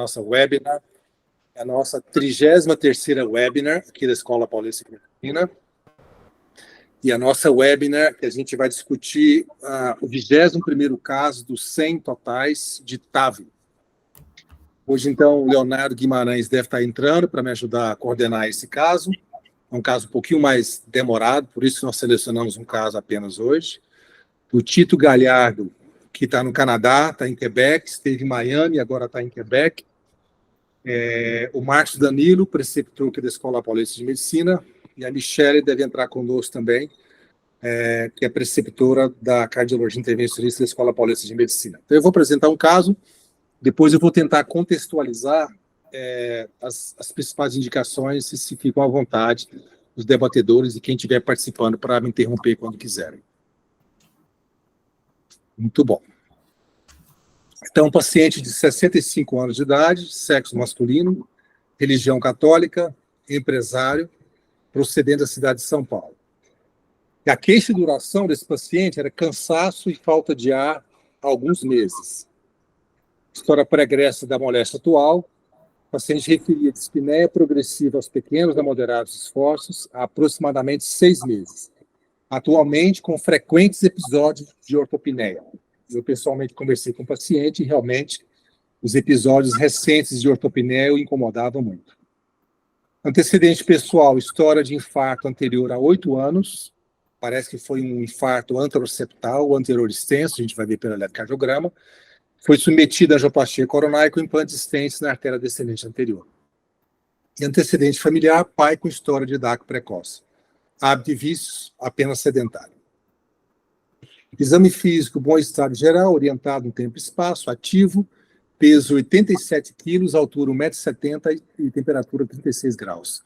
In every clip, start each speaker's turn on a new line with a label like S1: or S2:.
S1: nossa webinar, é a nossa 33ª webinar aqui da Escola Paulista de Medicina. E a nossa webinar, que a gente vai discutir o 21º caso dos 100 totais de TAV. Hoje, então, o Leonardo Guimarães deve estar entrando para me ajudar a coordenar esse caso. É um caso um pouquinho mais demorado, por isso nós selecionamos um caso apenas hoje. O Tito Galhardo, que está no Canadá, está em Quebec, esteve em Miami, agora está em Quebec. O Marcos Danilo, preceptor aqui da Escola Paulista de Medicina, e a Michele deve entrar conosco também, que é preceptora da Cardiologia Intervencionista da Escola Paulista de Medicina. Então, eu vou apresentar um caso, depois eu vou tentar contextualizar as principais indicações, se ficam à vontade, os debatedores e quem estiver participando para me interromper quando quiserem. Muito bom. Então, um paciente de 65 anos de idade, sexo masculino, religião católica, empresário, procedente da cidade de São Paulo. E a queixa de duração desse paciente era cansaço e falta de ar há alguns meses. História pregressa da moléstia atual. O paciente referia dispneia progressiva aos pequenos a moderados esforços há aproximadamente 6 meses. Atualmente, com frequentes episódios de ortopneia. Eu, pessoalmente, conversei com o paciente e, realmente, os episódios recentes de ortopneia o incomodavam muito. Antecedente pessoal, história de infarto anterior a 8 anos. Parece que foi um infarto anteroceptal, anterior extenso, a gente vai ver pelo eletrocardiograma. Foi submetido à angioplastia coronária com implantes stents na artéria descendente anterior. E antecedente familiar, pai com história de DACO precoce. Hábito e vícios, apenas sedentário. Exame físico, bom estado geral, orientado no tempo e espaço, ativo, peso 87 quilos, altura 1,70 m e temperatura 36 graus.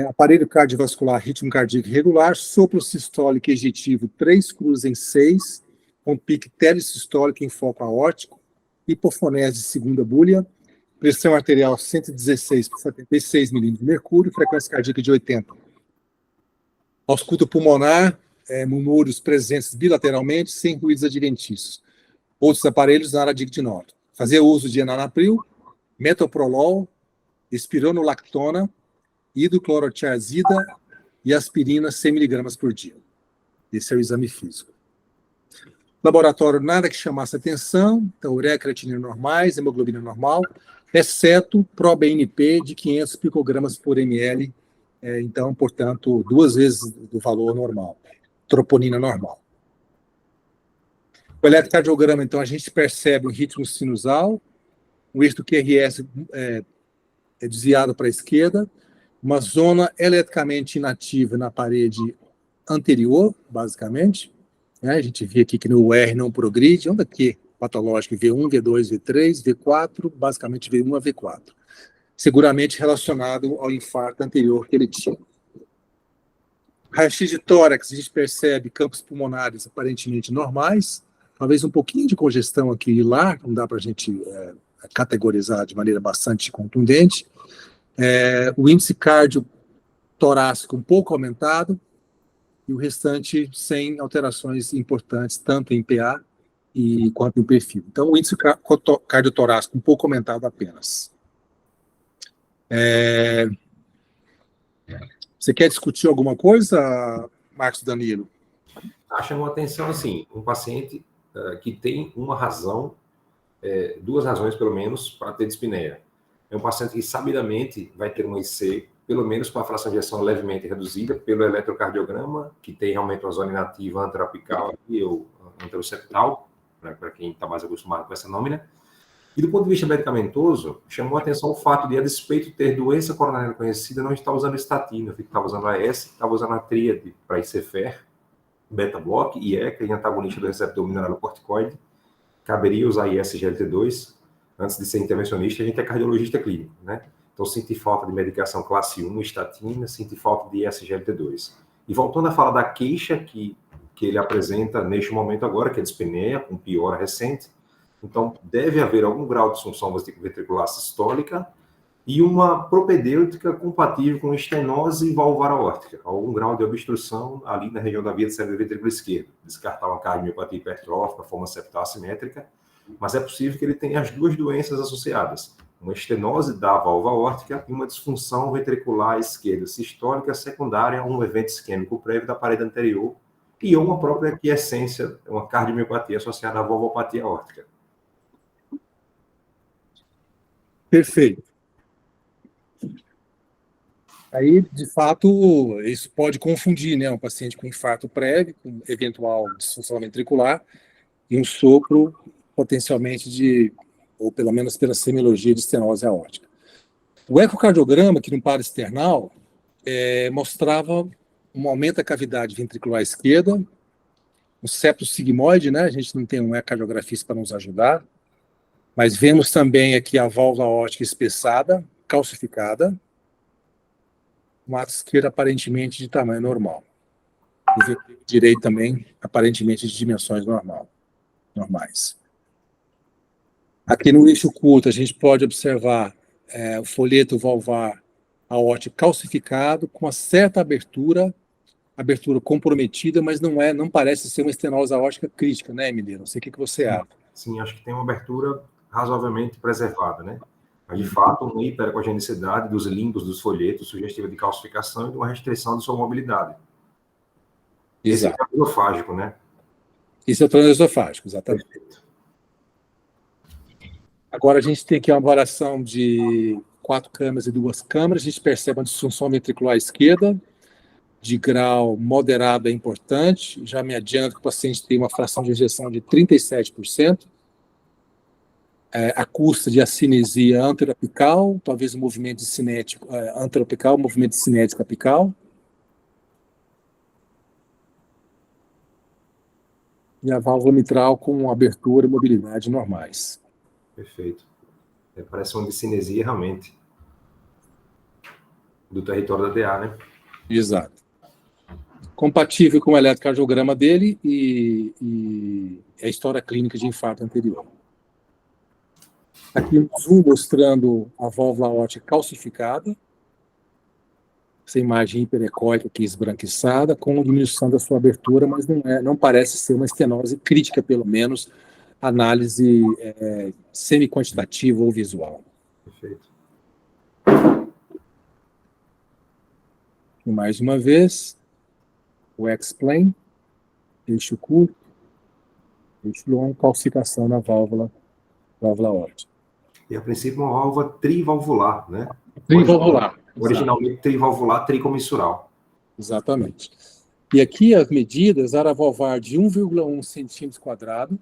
S1: Aparelho cardiovascular, ritmo cardíaco irregular, sopro sistólico ejetivo 3 cruzes em 6, com pique telesistólico em foco aórtico, hipofonese de segunda búlia, pressão arterial 116 por 76 milímetros de mercúrio, frequência cardíaca de 80. Ausculto pulmonar, monúrios presentes bilateralmente, sem ruídos adventícios. Outros aparelhos na área de ignoro. Fazer uso de enalapril, metoprolol, espironolactona, hidroclorotiazida e aspirina 100 mg por dia. Esse é o exame físico. Laboratório, nada que chamasse atenção, então ureia, creatinina normais, hemoglobina normal, exceto ProBNP de 500 picogramas por ml, então, portanto, 2 vezes do valor normal. Troponina normal. O eletrocardiograma, então, a gente percebe um ritmo sinusal, o eixo do QRS é desviado para a esquerda, uma zona eletricamente inativa na parede anterior, basicamente. A gente vê aqui que no R não progride, onde aqui patológico V1, V2, V3, V4, basicamente V1 a V4. Seguramente relacionado ao infarto anterior que ele tinha. Raio-x de tórax, a gente percebe campos pulmonares aparentemente normais, talvez um pouquinho de congestão aqui e lá, não dá para a gente categorizar de maneira bastante contundente. O índice cardio-torácico um pouco aumentado, e o restante sem alterações importantes, tanto em PA quanto em perfil. Então, o índice cardiotorácico um pouco aumentado apenas. Você quer discutir alguma coisa, Marcos Danilo?
S2: Chamou a atenção, assim, um paciente que tem uma razão, 2 razões, pelo menos, para ter dispneia. É um paciente que, sabidamente, vai ter um IC, pelo menos com a fração de ejeção levemente reduzida, pelo eletrocardiograma, que tem realmente uma zona inativa anterapical ou anteroseptal, para quem está mais acostumado com essa nômina. E do ponto de vista medicamentoso, chamou a atenção o fato de, a despeito de ter doença coronariana conhecida, não estar usando estatina, estava usando AS, estava usando a tríade para ICFR, beta-block, IECA e antagonista do receptor mineralocorticoide. Caberia usar IS-GLT2 antes de ser intervencionista. A gente é cardiologista clínico, né? Então, senti falta de medicação classe 1, estatina, senti falta de IS-GLT2. E voltando a falar da queixa que ele apresenta neste momento agora, que é dispneia, com piora recente, então deve haver algum grau de disfunção ventricular sistólica e uma propedêutica compatível com estenose valvar aórtica, algum grau de obstrução ali na região da via de saída do ventrículo esquerdo. Descartar uma cardiomiopatia hipertrófica, forma septal assimétrica. mas é possível que ele tenha as duas doenças associadas, uma estenose da válvula aórtica e uma disfunção ventricular esquerda sistólica secundária a um evento isquêmico prévio da parede anterior e uma própria quiescência, uma cardiomiopatia associada à valvopatia aórtica.
S1: Perfeito. Aí, de fato, isso pode confundir, né? Um paciente com infarto prévio, com eventual disfunção ventricular, e um sopro potencialmente ou pelo menos pela semiologia de estenose aórtica. O ecocardiograma, aqui no paraesternal, mostrava um aumento da cavidade ventricular esquerda, um septo sigmoide, né? A gente não tem um ecocardiografista para nos ajudar, mas vemos também aqui a válvula aórtica espessada, calcificada, um ato esquerdo aparentemente de tamanho normal. O ventriculo direito também, aparentemente de dimensões normais. Aqui no eixo curto, a gente pode observar o folheto valvar aórtico calcificado, com uma certa abertura comprometida, mas não parece ser uma estenose aórtica crítica, né, Emílio? Não sei o que você acha.
S2: Sim, acho que tem uma abertura razoavelmente preservada, né? Mas, de fato, uma hiperecogenicidade dos limbos dos folhetos, sugestiva de calcificação e de uma restrição de sua mobilidade.
S1: Exato.
S2: Esse é o esofágico, né?
S1: Esse é o trânsito esofágico, exatamente.
S2: Perfeito.
S1: Agora a gente tem aqui uma avaliação de 4 câmeras e 2 câmeras. A gente percebe uma disfunção ventricular esquerda, de grau moderado é importante. Já me adianto que o paciente tem uma fração de ejeção de 37%. A custa de acinesia anteroapical, talvez um movimento cinético anteroapical, movimento cinético apical. E a válvula mitral com abertura e mobilidade normais.
S2: Perfeito. Parece uma discinesia realmente do território da DA, né?
S1: Exato. Compatível com o eletrocardiograma dele e a história clínica de infarto anterior. Aqui um zoom mostrando a válvula aórtica calcificada, essa imagem hiperecóica aqui esbranquiçada, com diminuição da sua abertura, mas não parece ser uma estenose crítica, pelo menos, análise semi-quantitativa ou visual.
S2: Perfeito.
S1: E mais uma vez, o X-plane, eixo curto, eixo longo, calcificação na válvula aórtica.
S2: E, a princípio, uma válvula trivalvular, né?
S1: Trivalvular.
S2: Originalmente trivalvular tricomissural.
S1: Exatamente. E aqui as medidas, área valvar de 1,1 centímetro quadrado,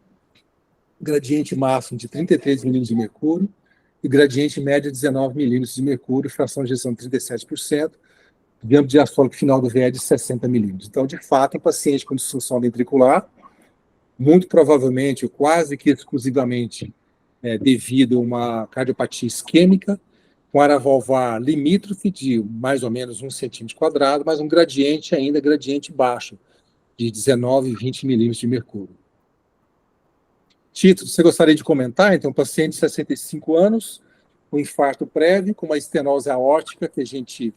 S1: gradiente máximo de 33 milímetros de mercúrio e gradiente médio de 19 milímetros de mercúrio, fração de ejeção de 37%, diâmetro diastólico final do VE de 60 milímetros. Então, de fato, um paciente com disfunção ventricular, muito provavelmente, ou quase que exclusivamente, devido a uma cardiopatia isquêmica, com área valvar limítrofe de mais ou menos 1 centímetro quadrado, mas um gradiente baixo, de 19 e 20 milímetros de mercúrio. Tito, você gostaria de comentar? Então, paciente de 65 anos, com infarto prévio, com uma estenose aórtica que a gente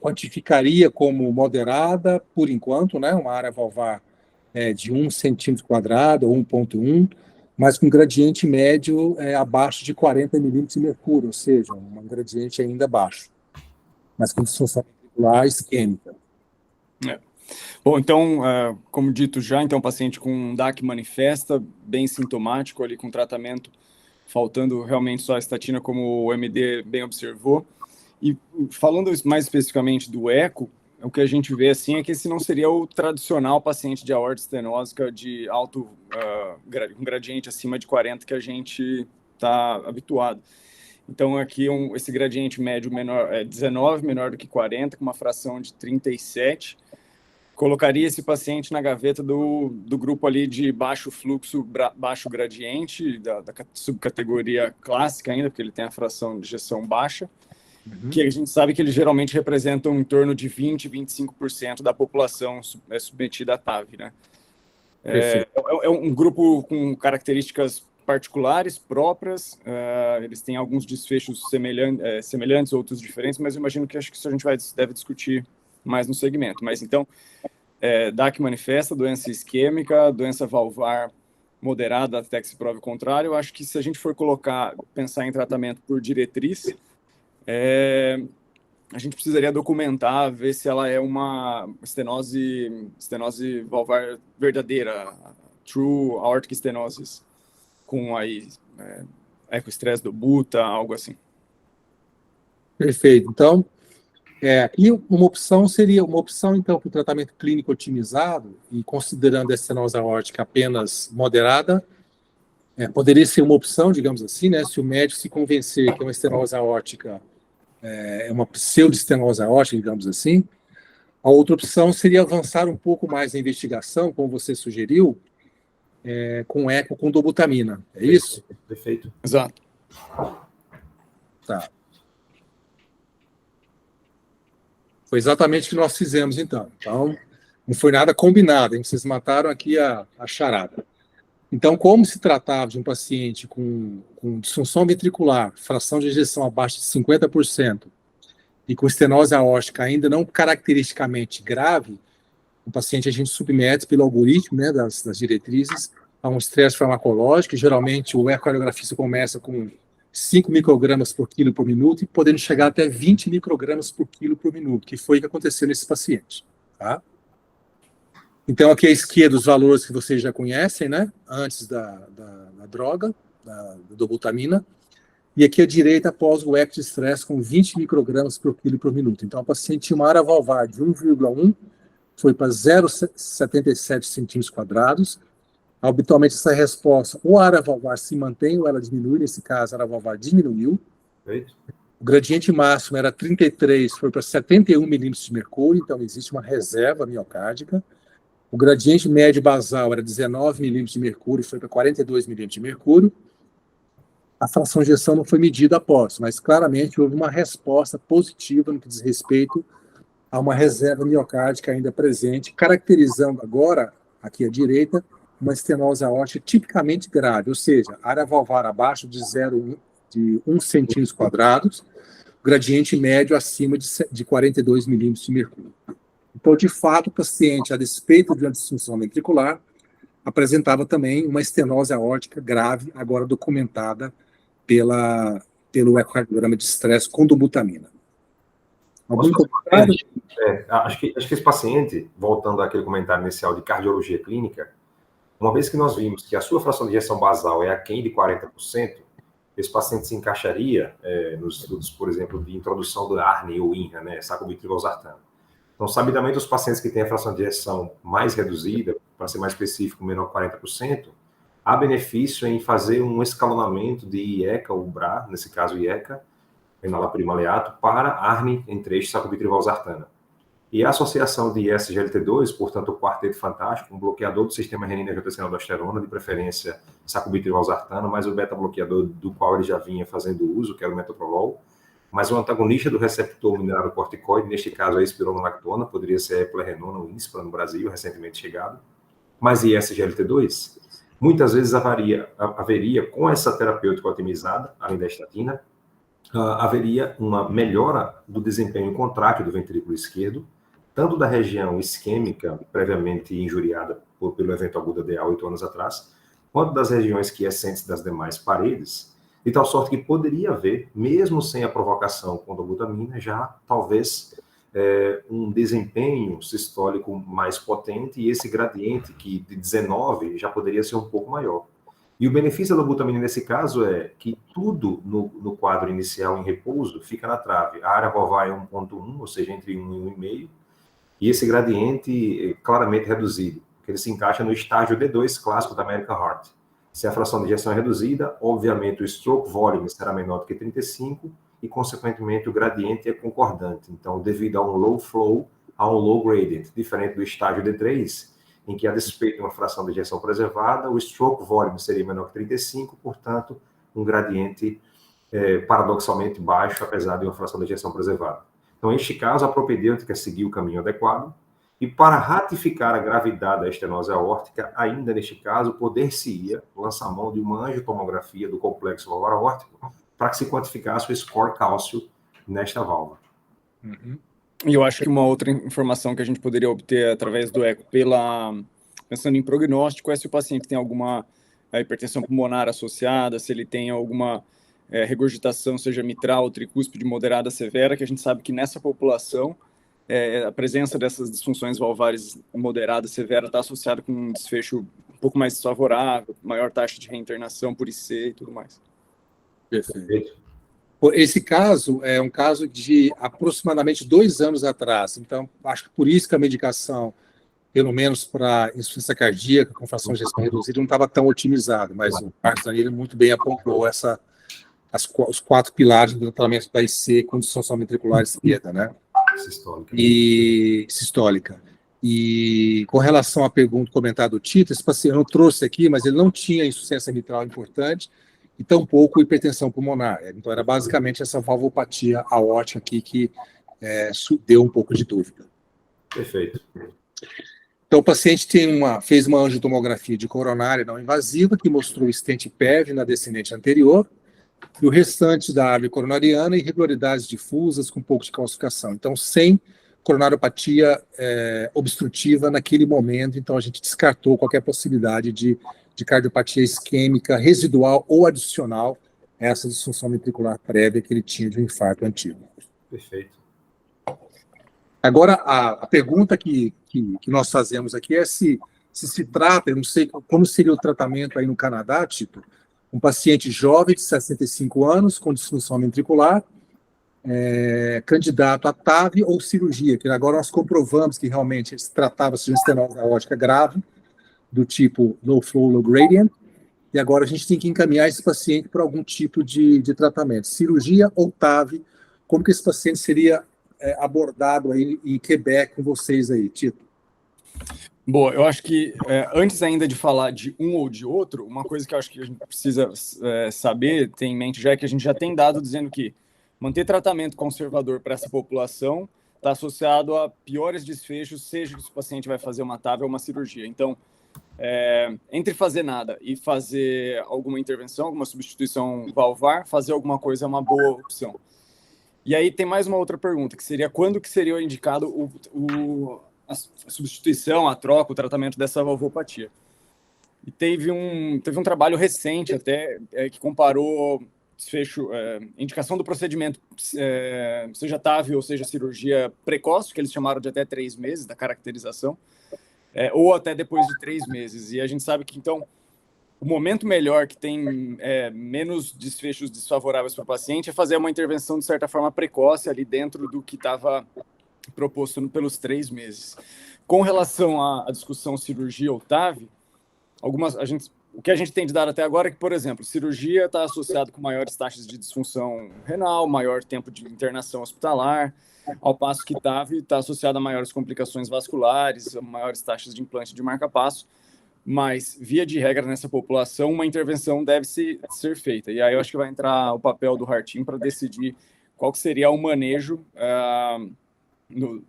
S1: quantificaria como moderada, por enquanto, né? Uma área valvar de 1 centímetro quadrado, ou 1,1, mas com gradiente médio abaixo de 40 milímetros de mercúrio, ou seja, um gradiente ainda baixo, mas com disfunção ventricular isquêmica.
S3: Bom, então, como dito já, então, paciente com DAC manifesta, bem sintomático ali com tratamento, faltando realmente só a estatina, como o MD bem observou. E falando mais especificamente do eco, o que a gente vê assim é que esse não seria o tradicional paciente de aorta estenósica de alto um gradiente acima de 40 que a gente está habituado. Então aqui esse gradiente médio menor é 19, menor do que 40, com uma fração de 37. Colocaria esse paciente na gaveta do grupo ali de baixo fluxo, baixo gradiente, da subcategoria clássica ainda, porque ele tem a fração de ejeção baixa. Que a gente sabe que eles geralmente representam em torno de 20%, 25% da população submetida à TAV, né? É um grupo com características particulares, próprias, eles têm alguns desfechos semelhantes, outros diferentes, mas eu imagino que acho que isso a gente deve discutir mais no segmento. Mas então, DAC manifesta, doença isquêmica, doença valvar moderada até que se prove o contrário. Eu acho que se a gente for pensar em tratamento por diretriz, a gente precisaria documentar, ver se ela é uma estenose valvar verdadeira, true aortic stenosis, com aí ecoestresse do Buta, algo assim.
S1: Perfeito. Então, e uma opção então, para o tratamento clínico otimizado, e considerando a estenose aórtica apenas moderada, poderia ser uma opção, digamos assim, né, se o médico se convencer que é uma estenose aórtica, é uma pseudoestenose aórtica, digamos assim. A outra opção seria avançar um pouco mais na investigação, como você sugeriu, com eco com dobutamina. É isso?
S2: Perfeito.
S3: Exato.
S1: Tá. Foi exatamente o que nós fizemos, então. Então, não foi nada combinado, hein? Vocês mataram aqui a charada. Então, como se tratava de um paciente com disfunção ventricular, fração de ejeção abaixo de 50%, e com estenose aórtica ainda não caracteristicamente grave, o paciente a gente submete pelo algoritmo, né, das diretrizes a um estresse farmacológico. Geralmente, o ecocardiografista começa com 5 microgramas por quilo por minuto e podendo chegar até 20 microgramas por quilo por minuto, que foi o que aconteceu nesse paciente. Tá? Então, aqui à esquerda, os valores que vocês já conhecem, né? Antes da droga, da dobutamina. E aqui à direita, após o eco de estresse, com 20 microgramas por quilo por minuto. Então, a paciente tinha uma área valvar de 1,1, foi para 0,77 centímetros quadrados. Habitualmente, essa resposta, ou a área valvar se mantém ou ela diminui. Nesse caso, a área valvar diminuiu.
S2: Perfeito.
S1: O gradiente máximo era 33, foi para 71 milímetros de mercúrio, então existe uma reserva miocárdica. O gradiente médio basal era 19 milímetros de mercúrio, foi para 42 milímetros de mercúrio. A fração de ejeção não foi medida após, mas claramente houve uma resposta positiva no que diz respeito a uma reserva miocárdica ainda presente, caracterizando agora, aqui à direita, uma estenose aórtica tipicamente grave, ou seja, área valvar abaixo de 1 centímetros quadrados, gradiente médio acima de 42 milímetros de mercúrio. Então, de fato, o paciente, a despeito de uma disfunção ventricular, apresentava também uma estenose aórtica grave, agora documentada pelo ecocardiograma de estresse com dobutamina. Algum comentário?
S2: Acho que esse paciente, voltando àquele comentário inicial de cardiologia clínica, uma vez que nós vimos que a sua fração de ejeção basal é aquém de 40%, esse paciente se encaixaria nos estudos, por exemplo, de introdução do ARNI ou INRA, né, sacubitril/valsartano. Então, sabidamente, os pacientes que têm a fração de ejeção mais reduzida, para ser mais específico, menor que 40%, há benefício em fazer um escalonamento de IECA ou BRA, nesse caso IECA, enalapril maleato, para ARNI em trecho sacubitril/valsartana. E a associação de SGLT2, portanto, o quarteto fantástico, um bloqueador do sistema renina-angiotensina-aldosterona, de preferência sacubitril/valsartana, mas o beta-bloqueador do qual ele já vinha fazendo uso, que era o metoprolol, mas um antagonista do receptor mineralocorticoide, neste caso a espironolactona, poderia ser a eplerenona ou Inspra no Brasil, recentemente chegado, mas e SGLT2? Muitas vezes haveria, com essa terapêutica otimizada, além da estatina, haveria uma melhora do desempenho contrátil do ventrículo esquerdo, tanto da região isquêmica, previamente injuriada pelo evento agudo ADA 8 anos atrás, quanto das regiões quiescentes das demais paredes, de tal sorte que poderia haver, mesmo sem a provocação com dobutamina, já talvez um desempenho sistólico mais potente, e esse gradiente que de 19 já poderia ser um pouco maior. E o benefício da dobutamina nesse caso é que tudo no quadro inicial em repouso fica na trave. A área valvar é 1,1, ou seja, entre 1 e 1,5, e esse gradiente é claramente reduzido, porque ele se encaixa no estágio D2 clássico da American Heart. Se a fração de ejeção é reduzida, obviamente o stroke volume será menor do que 35 e, consequentemente, o gradiente é concordante. Então, devido a um low flow, a um low gradient, diferente do estágio D3, em que, a despeito de uma fração de ejeção preservada, o stroke volume seria menor que 35, portanto, um gradiente paradoxalmente baixo, apesar de uma fração de ejeção preservada. Então, neste caso, a propedêutica seguiu o caminho adequado, e para ratificar a gravidade da estenose aórtica, ainda neste caso, poder-se-ia lançar mão de uma angiotomografia do complexo valvar aórtico para que se quantificasse o score cálcio nesta válvula.
S3: Uhum. E eu acho que uma outra informação que a gente poderia obter através do eco, pensando em prognóstico, é se o paciente tem alguma a hipertensão pulmonar associada, se ele tem alguma regurgitação, seja mitral ou tricúspide moderada severa, que a gente sabe que nessa população a presença dessas disfunções valvares moderada severa está associada com um desfecho um pouco mais desfavorável, maior taxa de reinternação por IC e tudo mais.
S1: Perfeito. Esse caso é um caso de aproximadamente 2 anos atrás. Então, acho que por isso que a medicação, pelo menos para insuficiência cardíaca, com fração de ejeção reduzida, não estava tão otimizada. Mas o Marcos Danilo muito bem apontou os 4 pilares do tratamento da IC com disfunção ventricular esquerda, né? Sistólica. E com relação à pergunta comentada do Tito, esse paciente eu não trouxe aqui, mas ele não tinha insuficiência mitral importante e tampouco hipertensão pulmonar. Então, era basicamente essa valvopatia aórtica aqui que deu um pouco de dúvida.
S2: Perfeito.
S1: Então, o paciente fez uma angiotomografia de coronária não invasiva, que mostrou stent PEV na descendente anterior, e o restante da árvore coronariana, irregularidades difusas com um pouco de calcificação. Então, sem coronariopatia obstrutiva naquele momento, então a gente descartou qualquer possibilidade de cardiopatia isquêmica residual ou adicional a essa disfunção ventricular prévia que ele tinha de um infarto antigo.
S2: Perfeito.
S1: Agora, a pergunta que nós fazemos aqui é se trata, eu não sei como seria o tratamento aí no Canadá, Tito, um paciente jovem de 65 anos com disfunção ventricular, candidato a TAV ou cirurgia, que agora nós comprovamos que realmente se tratava-se de uma estenose aórtica grave, do tipo low flow, low gradient, e agora a gente tem que encaminhar esse paciente para algum tipo de tratamento, cirurgia ou TAV. Como que esse paciente seria abordado aí em Quebec com vocês aí, Tito?
S3: Bom, eu acho que antes ainda de falar de um ou de outro, uma coisa que eu acho que a gente precisa saber, ter em mente já é que a gente já tem dado dizendo que manter tratamento conservador para essa população está associado a piores desfechos, seja que o paciente vai fazer uma TAV ou uma cirurgia. Então, entre fazer nada e fazer alguma intervenção, alguma substituição valvar, fazer alguma coisa é uma boa opção. E aí tem mais uma outra pergunta, que seria quando que seria indicado a substituição, a troca, o tratamento dessa valvopatia. E teve um trabalho recente até que comparou desfecho, indicação do procedimento, seja TAV ou seja cirurgia precoce, que eles chamaram de até 3 meses da caracterização, ou até depois de 3 meses. E a gente sabe que, então, o momento melhor que tem menos desfechos desfavoráveis para o paciente é fazer uma intervenção, de certa forma, precoce ali dentro do que estava proposto pelos 3 meses. Com relação à discussão cirurgia ou TAV, o que a gente tem de dar até agora é que, por exemplo, cirurgia está associado com maiores taxas de disfunção renal, maior tempo de internação hospitalar, ao passo que TAV está associado a maiores complicações vasculares, a maiores taxas de implante de marca-passo, mas, via de regra, nessa população, uma intervenção deve ser feita. E aí eu acho que vai entrar o papel do Heart Team para decidir qual que seria o manejo,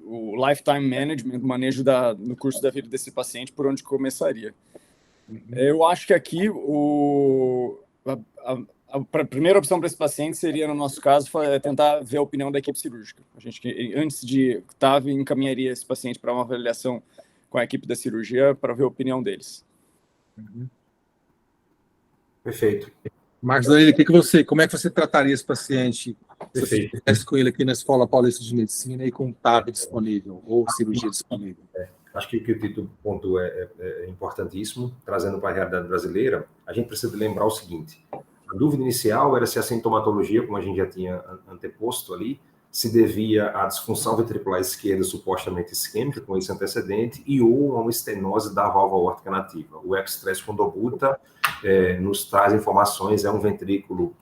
S3: o lifetime management, o manejo no curso da vida desse paciente, por onde começaria. Eu acho que aqui a primeira opção para esse paciente seria, no nosso caso, tentar ver a opinião da equipe cirúrgica. A gente, antes de TAV, encaminharia esse paciente para uma avaliação com a equipe da cirurgia para ver a opinião deles.
S2: Perfeito.
S1: Marcos Danilo, como é que você trataria esse paciente se você estivesse com ele aqui na Escola Paulista de Medicina e com TAV disponível ou cirurgia disponível?
S2: Acho que o que o Tito pontuou é importantíssimo, trazendo para a realidade brasileira. A gente precisa lembrar o seguinte: a dúvida inicial era se a sintomatologia, como a gente já tinha anteposto ali, se devia à disfunção ventricular esquerda supostamente isquêmica, com esse antecedente, e ou a uma estenose da válvula aórtica nativa. O ex-stress condobuta nos traz informações, é um ventrículo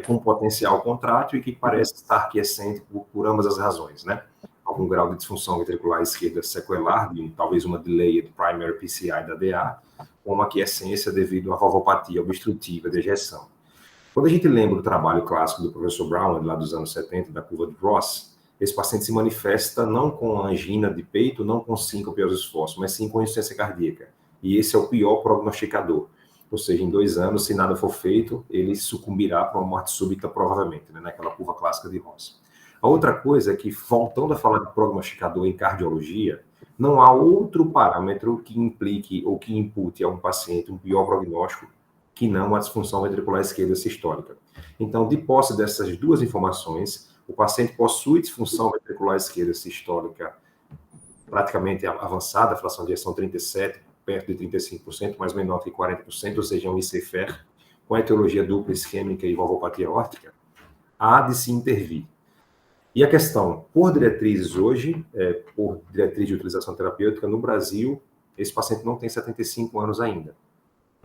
S2: com potencial contrátil e que parece estar quiescente por ambas as razões, né? Algum grau de disfunção ventricular esquerda sequelar, talvez uma delayed primary PCI da DA, ou uma quiescência devido à valvopatia obstrutiva de ejeção. Quando a gente lembra do trabalho clássico do professor Brown, lá dos anos 70, da curva de Ross, esse paciente se manifesta não com angina de peito, não com síncope aos esforços, mas sim com insuficiência cardíaca. E esse é o pior prognosticador. Ou seja, em 2 anos, se nada for feito, ele sucumbirá para uma morte súbita, provavelmente, né, naquela curva clássica de Ross. A outra coisa é que, voltando a falar de prognosticador em cardiologia, não há outro parâmetro que implique ou que impute a um paciente um pior prognóstico que não a disfunção ventricular esquerda sistólica. Então, de posse dessas duas informações, o paciente possui disfunção ventricular esquerda sistólica praticamente avançada, a fração de ejeção 37, perto de 35%, mas menor que 40%, ou seja, um ICFR, com etiologia dupla isquêmica e valvopatia aórtica, há de se intervir. E a questão, por diretrizes hoje, por diretriz de utilização terapêutica, no Brasil, esse paciente não tem 75 anos ainda.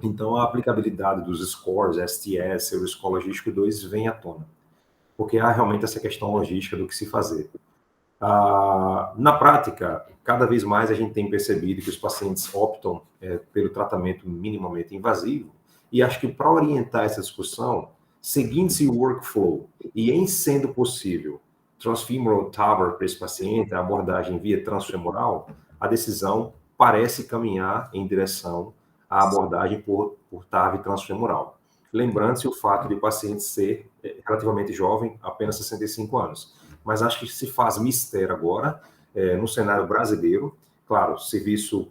S2: Então, a aplicabilidade dos scores, STS, Euroscore Logístico 2, vem à tona. Porque há realmente essa questão logística do que se fazer. Na prática, cada vez mais a gente tem percebido que os pacientes optam pelo tratamento minimamente invasivo, e acho que para orientar essa discussão, seguindo-se o workflow, e em sendo possível, transfemoral TAVR para esse paciente, a abordagem via transfemoral, a decisão parece caminhar em direção à abordagem por TAV transfemoral. Lembrando-se o fato de o paciente ser relativamente jovem, apenas 65 anos. Mas acho que se faz mistério agora, no cenário brasileiro, claro, serviço,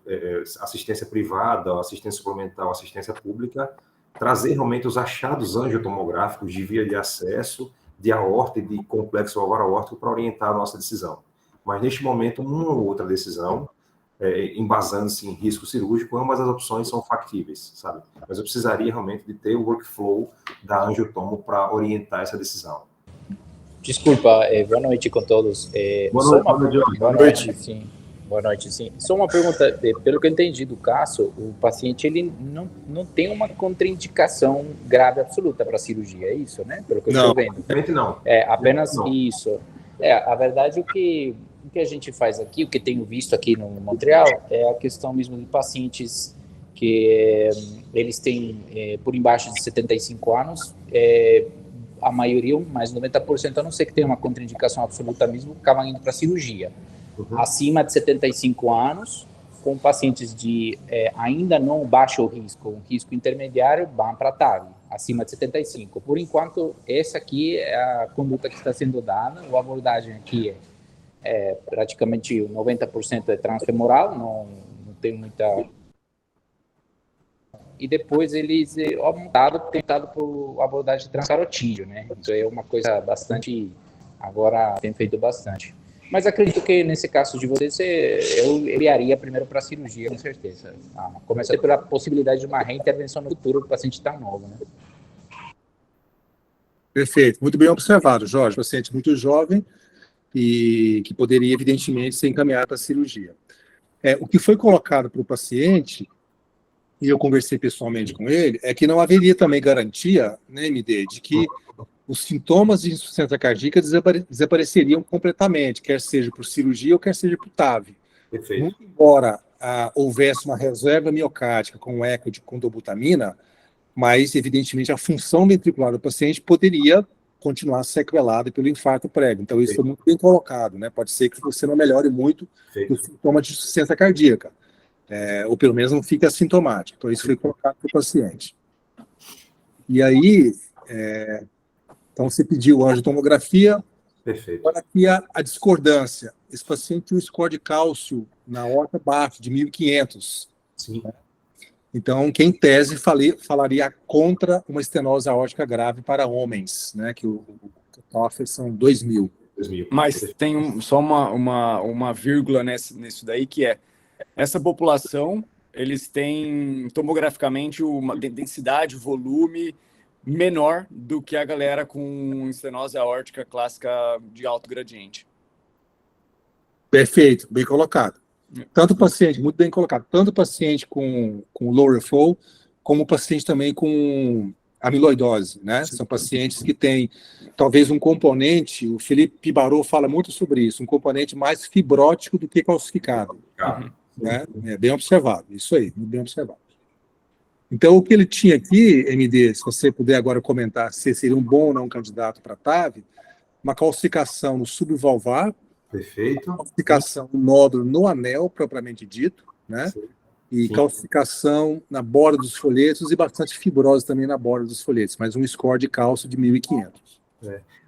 S2: assistência privada, assistência suplementar, assistência pública, trazer realmente os achados angiotomográficos de via de acesso, de aorta e de complexo valvar aórtico para orientar a nossa decisão. Mas, neste momento, uma ou outra decisão, embasando-se em risco cirúrgico, ambas as opções são factíveis, sabe? Mas eu precisaria realmente de ter o workflow da angiotomo para orientar essa decisão.
S4: Desculpa, boa noite com todos. Boa noite, sim. Boa noite, sim. Só uma pergunta, pelo que eu entendi do caso, o paciente ele não tem uma contraindicação grave absoluta para a cirurgia, é isso, né? Pelo que eu estou vendo.
S2: Não.
S4: Apenas
S2: não.
S4: Isso. A verdade é que o que a gente faz aqui, o que tenho visto aqui no Montreal, é a questão mesmo de pacientes que eles têm por embaixo de 75 anos, a maioria, mais de 90%, a não ser que tenha uma contraindicação absoluta mesmo, acabam indo para cirurgia. Acima de 75 anos, com pacientes de ainda não baixo risco, um risco intermediário, vão para TAV, acima de 75. Por enquanto, essa aqui é a conduta que está sendo dada, a abordagem aqui praticamente 90% é transfemoral, não tem muita... E depois eles tentado por abordagem de transcarotídeo, né? Isso é uma coisa bastante... Agora tem feito bastante. Mas acredito que nesse caso de vocês, eu enviaria primeiro para a cirurgia, com certeza. Começar pela possibilidade de uma reintervenção no futuro do paciente tão novo, né?
S1: Perfeito, muito bem observado, Jorge. Paciente muito jovem e que poderia, evidentemente, ser encaminhado para a cirurgia. O que foi colocado para o paciente, e eu conversei pessoalmente com ele, é que não haveria também garantia, né, MD, de que os sintomas de insuficiência cardíaca desapareceriam completamente, quer seja por cirurgia ou quer seja por TAV.
S2: Perfeito.
S1: Muito embora houvesse uma reserva miocárdica com eco de condobutamina, mas, evidentemente, a função ventricular do paciente poderia continuar sequelada pelo infarto prévio. Então, isso foi muito bem colocado, né? Pode ser que você não melhore muito o sintoma de insuficiência cardíaca, ou pelo menos não fique assintomático. Então, isso foi colocado para o paciente. E aí, então, você pediu a angiotomografia.
S2: Perfeito.
S1: Agora aqui a discordância. Esse paciente tinha um score de cálcio na aorta baixo, de 1.500.
S2: Sim.
S1: Né? Então, que em tese falaria contra uma estenose aórtica grave para homens, né? Que o cutoff são 2.000.
S3: Mas tem só uma vírgula nisso daí, que essa população, eles têm tomograficamente uma densidade, volume menor do que a galera com estenose aórtica clássica de alto gradiente.
S1: Perfeito, bem colocado. Tanto o paciente, muito bem colocado, tanto o paciente com lower flow, como o paciente também com amiloidose, né? São pacientes que têm talvez um componente, o Felipe Pibarot fala muito sobre isso, um componente mais fibrótico do que calcificado. Né? É bem observado, isso aí, muito bem observado. Então, o que ele tinha aqui, MD, se você puder agora comentar se seria um bom ou não candidato para TAV, uma calcificação no subvalvar,
S2: Perfeito.
S1: Calcificação no nódulo no anel, propriamente dito, né?
S2: Sim.
S1: E calcificação na borda dos folhetos e bastante fibrose também na borda dos folhetos, mas um score de cálcio de 1.500.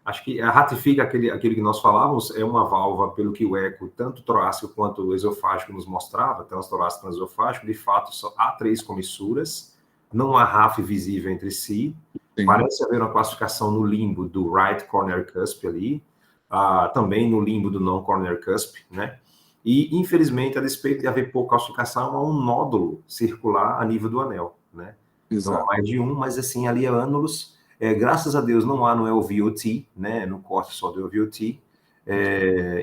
S2: Acho que ratifica aquilo que nós falávamos, é uma válvula, pelo que o eco, tanto torácico quanto esofágico nos mostrava, transtorácico e esofágico, de fato, só há 3 comissuras, não há RAF visível entre si,
S1: Sim.
S2: parece haver uma classificação no limbo do right corner cusp ali, também no limbo do non-corner cusp, né? E, infelizmente, a despeito de haver pouca calcificação, há um nódulo circular a nível do anel, né? Não há mais de um, mas assim, ali é ânulos. Graças a Deus não há no LVOT, né? No corte só do LVOT.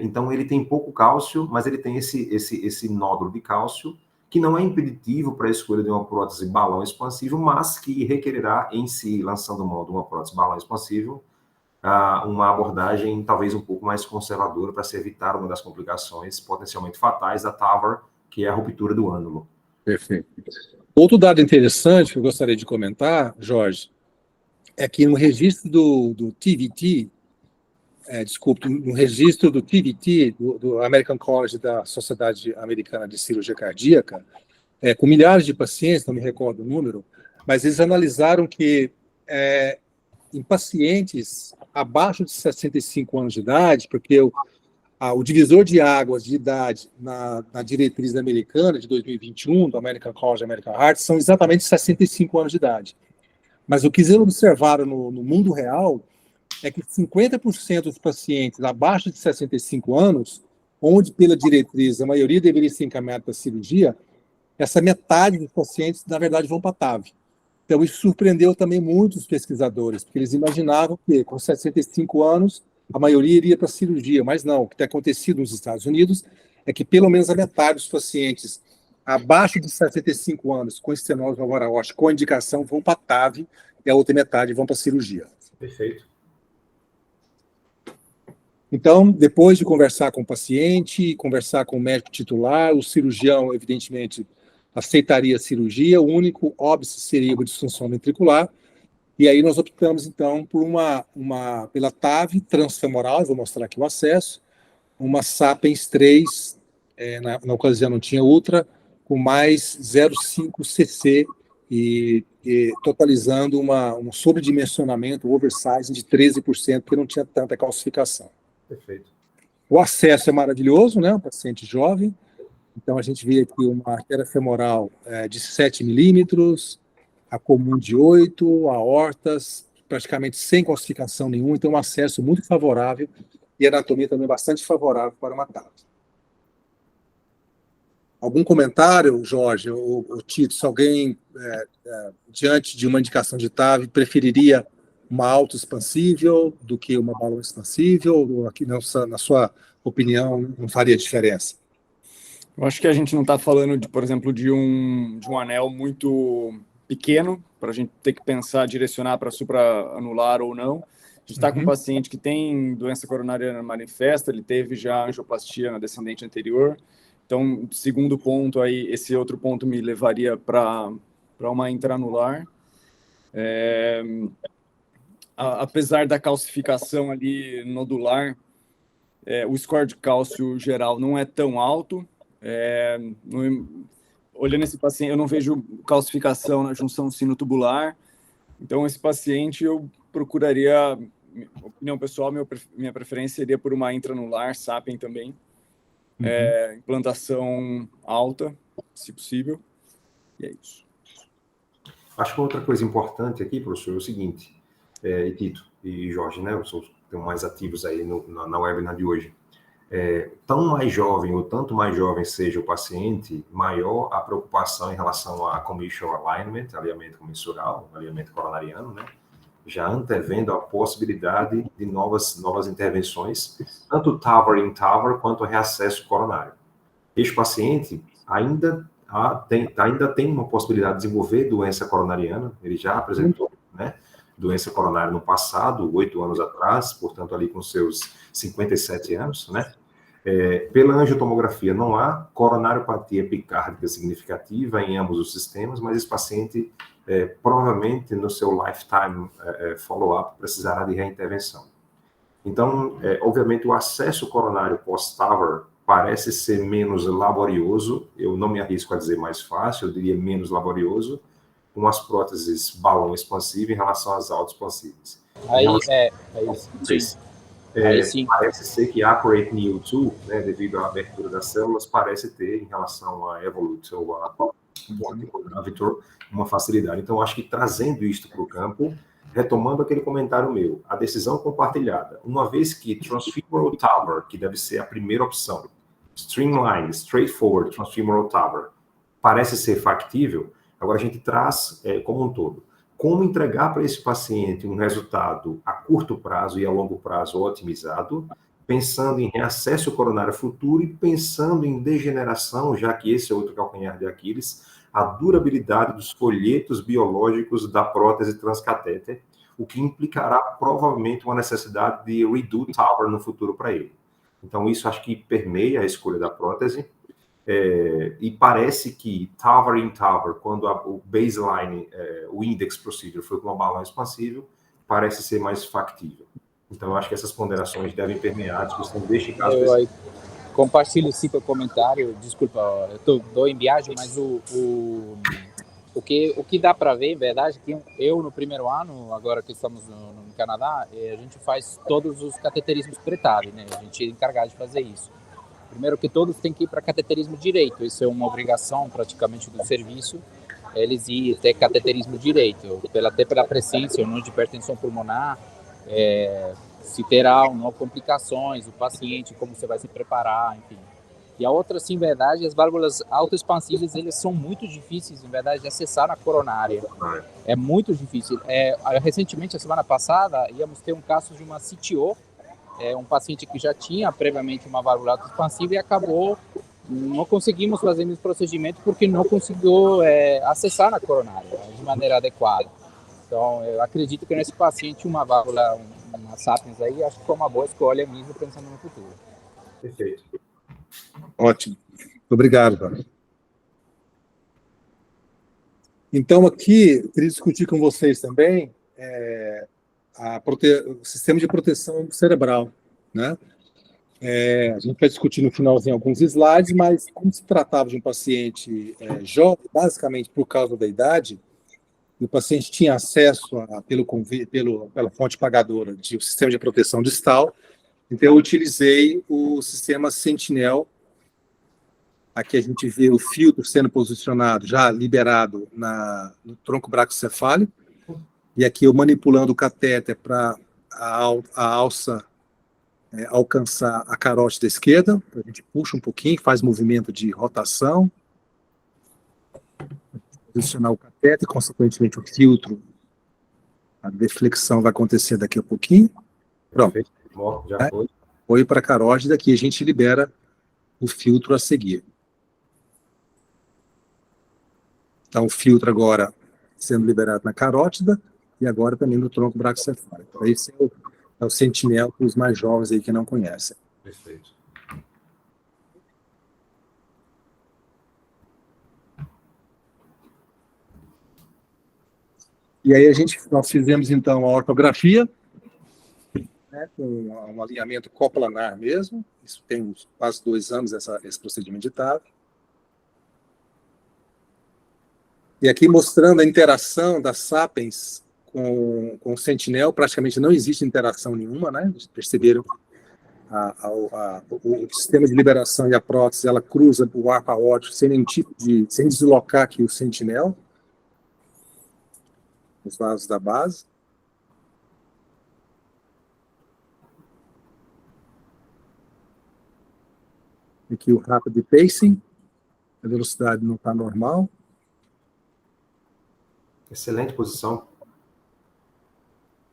S2: Então, ele tem pouco cálcio, mas ele tem esse nódulo de cálcio, que não é impeditivo para a escolha de uma prótese balão expansível, mas que requererá em si, lançando mão de uma prótese balão expansível, uma abordagem talvez um pouco mais conservadora para se evitar uma das complicações potencialmente fatais da TAVR, que é a ruptura do ânulo.
S1: Perfeito. Outro dado interessante que eu gostaria de comentar, Jorge, é que no registro do TVT, no registro do TVT, do American College da Sociedade Americana de Cirurgia Cardíaca, com milhares de pacientes, não me recordo o número, mas eles analisaram que em pacientes abaixo de 65 anos de idade, porque o divisor de águas de idade na diretriz americana de 2021, do American College American Heart, são exatamente 65 anos de idade. Mas o que eles observaram no mundo real é que 50% dos pacientes abaixo de 65 anos, onde pela diretriz a maioria deveria ser encaminhada para a cirurgia, essa metade dos pacientes, na verdade, vão para a TAV. Então, isso surpreendeu também muitos pesquisadores, porque eles imaginavam que, com 65 anos, a maioria iria para a cirurgia, mas não. O que tem acontecido nos Estados Unidos é que pelo menos a metade dos pacientes abaixo de 65 anos com estenose valvar aórtica, com indicação, vão para a TAV, e a outra metade vão para a cirurgia.
S2: Perfeito.
S1: Então, depois de conversar com o paciente, conversar com o médico titular, o cirurgião, evidentemente, aceitaria a cirurgia, o único óbice seria uma disfunção ventricular, e aí nós optamos, então, por pela TAV transfemoral, vou mostrar aqui o acesso, uma Sapiens 3, na ocasião não tinha ultra, com mais 0,5 cc, e totalizando um sobredimensionamento, um oversize de 13%, porque não tinha tanta calcificação.
S2: Perfeito.
S1: O acesso é maravilhoso, né? Um paciente jovem. Então, a gente vê aqui uma artéria femoral de 7 milímetros, a comum de 8, aortas praticamente sem calcificação nenhuma, então um acesso muito favorável e anatomia também bastante favorável para uma TAV. Algum comentário, Jorge, ou Tito, se alguém, diante de uma indicação de TAV, preferiria uma autoexpansível do que uma balão expansível, ou aqui, na sua opinião, não faria diferença?
S3: Eu acho que a gente não está falando, por exemplo, de um anel muito pequeno, para a gente ter que pensar, direcionar para supraanular ou não. A gente está com um paciente que tem doença coronariana manifesta, ele teve já angioplastia na descendente anterior. Então, segundo ponto aí, esse outro ponto me levaria para uma intraanular. Apesar da calcificação ali nodular, o score de cálcio geral não é tão alto. Olhando esse paciente, eu não vejo calcificação na junção sinotubular. Então, esse paciente eu procuraria, opinião pessoal, minha preferência seria por uma intraanular, Sapien também. Implantação alta, se possível. E é isso.
S2: Acho que outra coisa importante aqui, professor, é o seguinte, e Tito e Jorge, né, estão mais ativos aí na webinar de hoje. Tão mais jovem ou tanto mais jovem seja o paciente, maior a preocupação em relação a commissural alignment, alinhamento comensural, alinhamento coronariano, né? Já antevendo a possibilidade de novas intervenções, tanto TAVR em TAVR quanto reacesso coronário. Este paciente ainda tem uma possibilidade de desenvolver doença coronariana, ele já apresentou, né, doença coronária no passado, 8 anos atrás, portanto ali com seus 57 anos, né? Pela angiotomografia não há coronariopatia epicárdica significativa em ambos os sistemas, mas esse paciente provavelmente no seu lifetime follow-up precisará de reintervenção. Então, obviamente, o acesso coronário pós-TAVR parece ser menos laborioso, eu não me arrisco a dizer mais fácil, eu diria menos laborioso, com as próteses balão expansivo em relação às auto-expansivas. Parece ser que a Accurate Neo 2, né, devido à abertura das células, parece ter, em relação a Evolut ou a o anticoagulável, uma facilidade. Então, eu acho que trazendo isto para o campo, retomando aquele comentário meu, a decisão compartilhada, uma vez que transfemoral TAVR, que deve ser a primeira opção, streamline, straightforward transfemoral TAVR, parece ser factível, agora a gente traz como um todo. Como entregar para esse paciente um resultado a curto prazo e a longo prazo otimizado, pensando em reacesso coronário futuro e pensando em degeneração, já que esse é outro calcanhar de Aquiles, a durabilidade dos folhetos biológicos da prótese transcatéter, o que implicará provavelmente uma necessidade de redo TAVR no futuro para ele. Então, isso acho que permeia a escolha da prótese, e parece que TAVR em TAVR, quando o baseline, o index procedure foi com uma balão expansível, parece ser mais factível. Então, eu acho que essas ponderações devem permear a discussão deste caso.
S4: Eu compartilho sim teu comentário, desculpa, eu estou em viagem, mas o que dá para ver, em verdade, que eu no primeiro ano, agora que estamos no Canadá, a gente faz todos os cateterismos pré-TAV, né? A gente é encarregado de fazer isso. Primeiro que todos têm que ir para cateterismo direito, isso é uma obrigação praticamente do serviço, eles ir ter cateterismo direito, até pela presença ou não de hipertensão pulmonar, se terá ou não complicações, o paciente, como você vai se preparar, enfim. E a outra, sim, em verdade, as válvulas autoexpansíveis, eles são muito difíceis, em verdade, de acessar na coronária. É muito difícil. Recentemente, a semana passada, íamos ter um caso de uma CTO, um paciente que já tinha previamente uma válvula autoexpansiva e acabou, não conseguimos fazer esse procedimento porque não conseguiu acessar na coronária de maneira adequada. Então, eu acredito que nesse paciente uma válvula, uma Sapiens aí, acho que foi uma boa escolha mesmo pensando no futuro.
S2: Perfeito.
S1: Ótimo. Obrigado, cara. Então, aqui, eu queria discutir com vocês também o sistema de proteção cerebral, né? A gente vai discutir no finalzinho alguns slides, mas como se tratava de um paciente jovem, basicamente por causa da idade, o paciente tinha acesso pela fonte pagadora de um sistema de proteção distal, então eu utilizei o sistema Sentinel. Aqui a gente vê o filtro sendo posicionado, já liberado no tronco braquicefálico, e aqui eu manipulando o catéter para a alça alcançar a carótida esquerda, a gente puxa um pouquinho, faz movimento de rotação, posicionar o catéter, consequentemente o filtro, a deflexão vai acontecer daqui a pouquinho. Pronto.
S2: Já foi.
S1: Foi para a carótida, aqui a gente libera o filtro a seguir. Então, o filtro agora sendo liberado na carótida e agora também no tronco braquicefálico. Esse é o Sentinel para os mais jovens aí que não conhecem.
S2: Perfeito.
S1: E aí nós fizemos então a ortografia, né, com um alinhamento coplanar mesmo. Isso tem quase 2 anos esse procedimento de TAV. E aqui mostrando a interação das Sapiens com o Sentinel, praticamente não existe interação nenhuma, né? Perceberam o sistema de liberação e a prótese, ela cruza o arco aórtico sem deslocar aqui o Sentinel, os vasos da base. Aqui o rapid pacing, a velocidade não está normal.
S2: Excelente posição.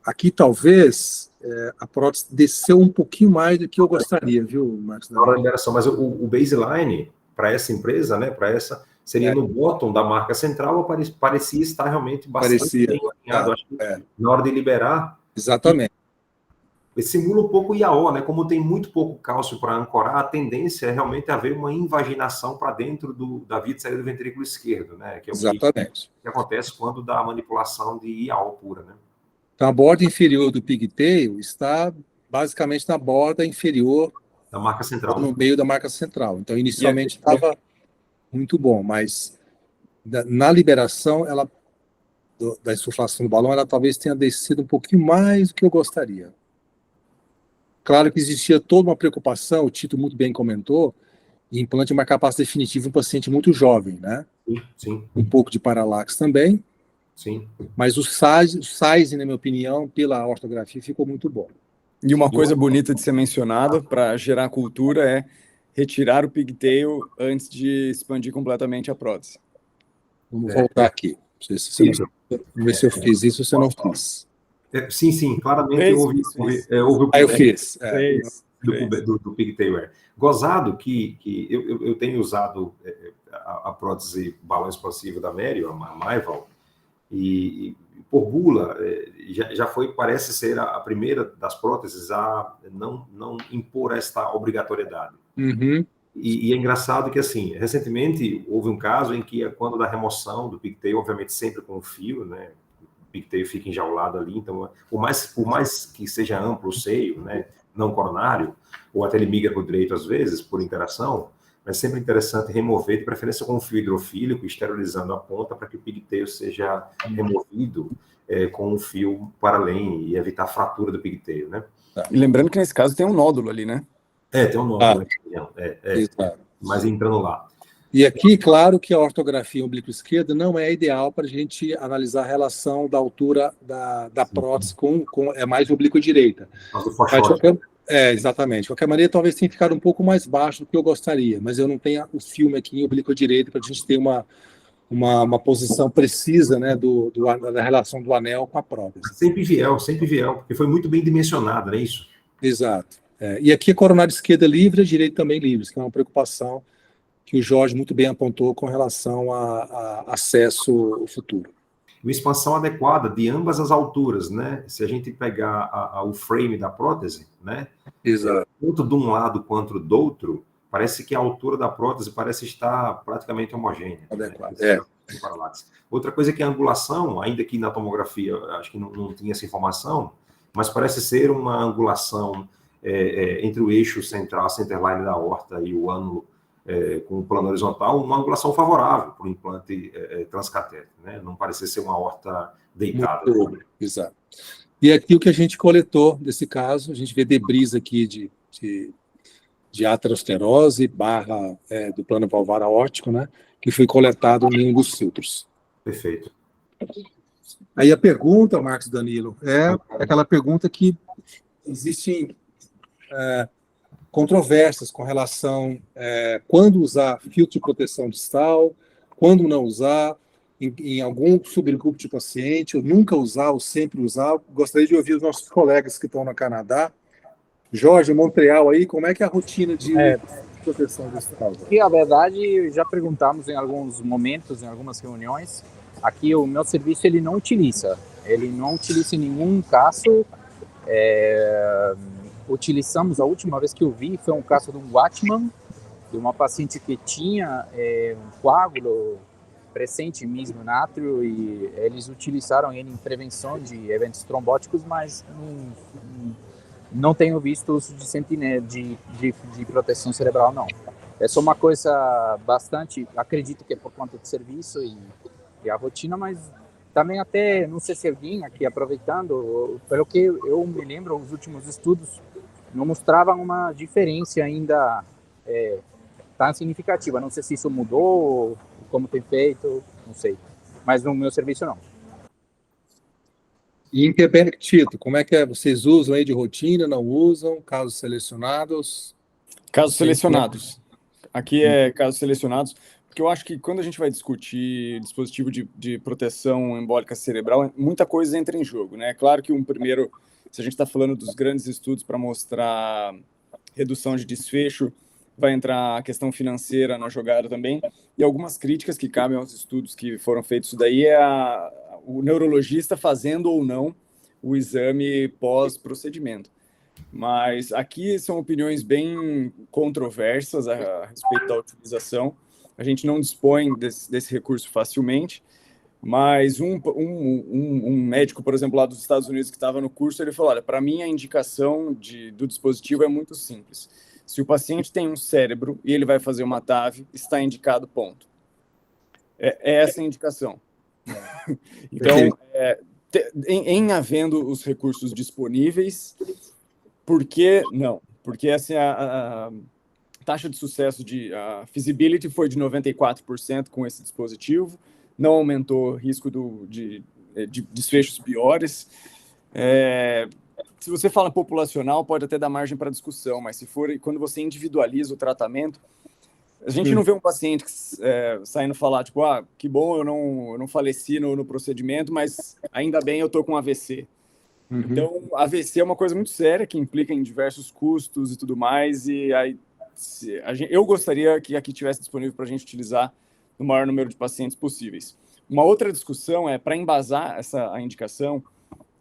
S1: Aqui, talvez, a prótese desceu um pouquinho mais do que eu gostaria, viu, Marcos?
S2: Na hora da liberação, mas o baseline para essa empresa, né, para essa, seria no bottom da marca central, parecia estar realmente bastante bem alinhado. Acho que na hora de liberar...
S1: Exatamente.
S2: Simula um pouco o IAO, né? Como tem muito pouco cálcio para ancorar, a tendência é realmente haver uma invaginação para dentro da via de saída do ventrículo esquerdo, né? Que é
S1: Exatamente.
S2: Que acontece quando dá a manipulação de IAO pura, né?
S1: Então, a borda inferior do pigtail está basicamente na borda inferior
S2: da marca central,
S1: no meio da marca central. Então, inicialmente estava muito bom, mas na liberação, da insuflação do balão, ela talvez tenha descido um pouquinho mais do que eu gostaria. Claro que existia toda uma preocupação, o Tito muito bem comentou, em implante de marcar passo definitivo em um paciente muito jovem, né?
S2: Sim,
S1: um pouco de paralaxe também,
S2: sim.
S1: mas o size, na minha opinião, pela ortografia, ficou muito bom.
S3: E uma coisa bonita de ser mencionada para gerar cultura é retirar o pigtail antes de expandir completamente a prótese.
S1: Vamos voltar aqui. Vamos ver se eu fiz isso ou se eu não fiz.
S2: Sim, claramente
S3: Fez,
S2: houve
S3: fez.
S2: o
S1: Aí eu fiz.
S3: Fez.
S2: do pigtail. Gozado que eu tenho usado a prótese balão expansivo da Merio, a Maival, e por bula, já foi, parece ser a primeira das próteses a não impor esta obrigatoriedade.
S1: Uhum.
S2: E é engraçado que, assim, recentemente houve um caso em que, quando da remoção do pigtail, obviamente sempre com o fio, né, o pigtail fica enjaulado ali, então, por mais que seja amplo o seio, né, não coronário, ou até ele migra para o direito às vezes, por interação, mas sempre interessante remover, de preferência com um fio hidrofílico, esterilizando a ponta para que o pigtail seja removido com um fio para além e evitar a fratura do pigtail, né?
S3: E lembrando que nesse caso tem um nódulo ali, né?
S2: Tem um nome,
S1: Exato.
S2: mas entrando lá.
S1: E aqui, claro que a ortografia oblíqua-esquerda não é ideal para a gente analisar a relação da altura da prótese com é mais oblíqua-direita. Exatamente. De qualquer maneira, talvez tenha ficado um pouco mais baixo do que eu gostaria, mas eu não tenho o filme aqui em oblíqua-direita para a gente ter uma posição precisa, né, da relação do anel com a prótese.
S2: Sempre fiel, porque foi muito bem dimensionado, não é isso?
S1: Exato. E aqui a coronária esquerda livre e a direita também livre, que é uma preocupação que o Jorge muito bem apontou com relação a acesso futuro.
S2: Uma expansão adequada de ambas as alturas, né? Se a gente pegar o frame da prótese, né?
S1: Exato.
S2: Tanto de um lado quanto do outro, parece que a altura da prótese parece estar praticamente homogênea.
S1: Adequada.
S2: Né? Outra coisa é que a angulação, ainda que na tomografia, acho que não tinha essa informação, mas parece ser uma angulação entre o eixo central, centerline da aorta e o ânulo com o plano horizontal, uma angulação favorável para o implante transcatéter, né? Não parecia ser uma aorta deitada.
S1: Exato. E aqui o que a gente coletou desse caso, a gente vê debris aqui de aterosclerose barra do plano valvar aórtico, né? Que foi coletado em um dos filtros.
S2: Perfeito.
S1: Aí a pergunta, Marcos Danilo, é aquela pergunta que existem controvérsias com relação quando usar filtro de proteção distal, quando não usar, em algum subgrupo de paciente, ou nunca usar, ou sempre usar. Gostaria de ouvir os nossos colegas que estão no Canadá. Jorge, Montreal, aí, como é que é a rotina de proteção distal?
S4: E, a verdade, já perguntamos em alguns momentos, em algumas reuniões, aqui o meu serviço ele não utiliza em nenhum caso. Utilizamos, a última vez que eu vi foi um caso de um Watchman, de uma paciente que tinha um coágulo presente mesmo nátrio, e eles utilizaram ele em prevenção de eventos trombóticos, mas não tenho visto uso de sentinela, de proteção cerebral, não. É só uma coisa bastante, acredito que é por conta do serviço e a rotina, mas também até, não sei se alguém aqui aproveitando, pelo que eu me lembro, os últimos estudos não mostravam uma diferença ainda tão significativa. Não sei se isso mudou, como tem feito, não sei. Mas no meu serviço, não.
S1: E em Tito, como é que é? Vocês usam aí de rotina, não usam? Casos selecionados?
S3: Casos selecionados. Aqui é casos selecionados, porque eu acho que quando a gente vai discutir dispositivo de proteção embólica cerebral, muita coisa entra em jogo, né? Claro que primeiro, se a gente está falando dos grandes estudos para mostrar redução de desfecho, vai entrar a questão financeira na jogada também, e algumas críticas que cabem aos estudos que foram feitos. Isso daí é o neurologista fazendo ou não o exame pós-procedimento. Mas aqui são opiniões bem controversas a respeito da utilização. A gente não dispõe desse recurso facilmente, mas um médico, por exemplo, lá dos Estados Unidos que estava no curso, ele falou, olha, para mim a indicação do dispositivo é muito simples. Se o paciente tem um cérebro e ele vai fazer uma TAV, está indicado, ponto. É essa a indicação. Então, em havendo os recursos disponíveis, por que não? Porque assim, taxa de sucesso a feasibility foi de 94% com esse dispositivo, não aumentou risco de desfechos piores. Se você fala populacional, pode até dar margem para discussão, mas quando você individualiza o tratamento, a gente não vê um paciente saindo falar, tipo, que bom, eu não faleci no procedimento, mas ainda bem eu tô com AVC. Então, AVC é uma coisa muito séria, que implica em diversos custos e tudo mais, e aí eu gostaria que aqui tivesse disponível para a gente utilizar no maior número de pacientes possíveis. Uma outra discussão para embasar a indicação,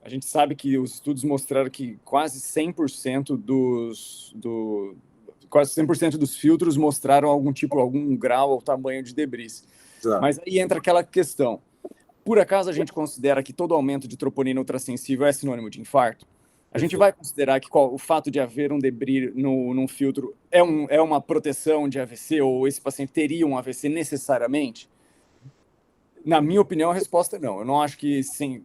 S3: a gente sabe que os estudos mostraram que quase 100% dos filtros mostraram algum grau ou tamanho de debris.
S1: Exato.
S3: Mas aí entra aquela questão. Por acaso a gente considera que todo aumento de troponina ultrassensível é sinônimo de infarto? A gente vai considerar que o fato de haver um debris num filtro é uma proteção de AVC, ou esse paciente teria um AVC necessariamente? Na minha opinião, a resposta é não. Eu não acho que, sim,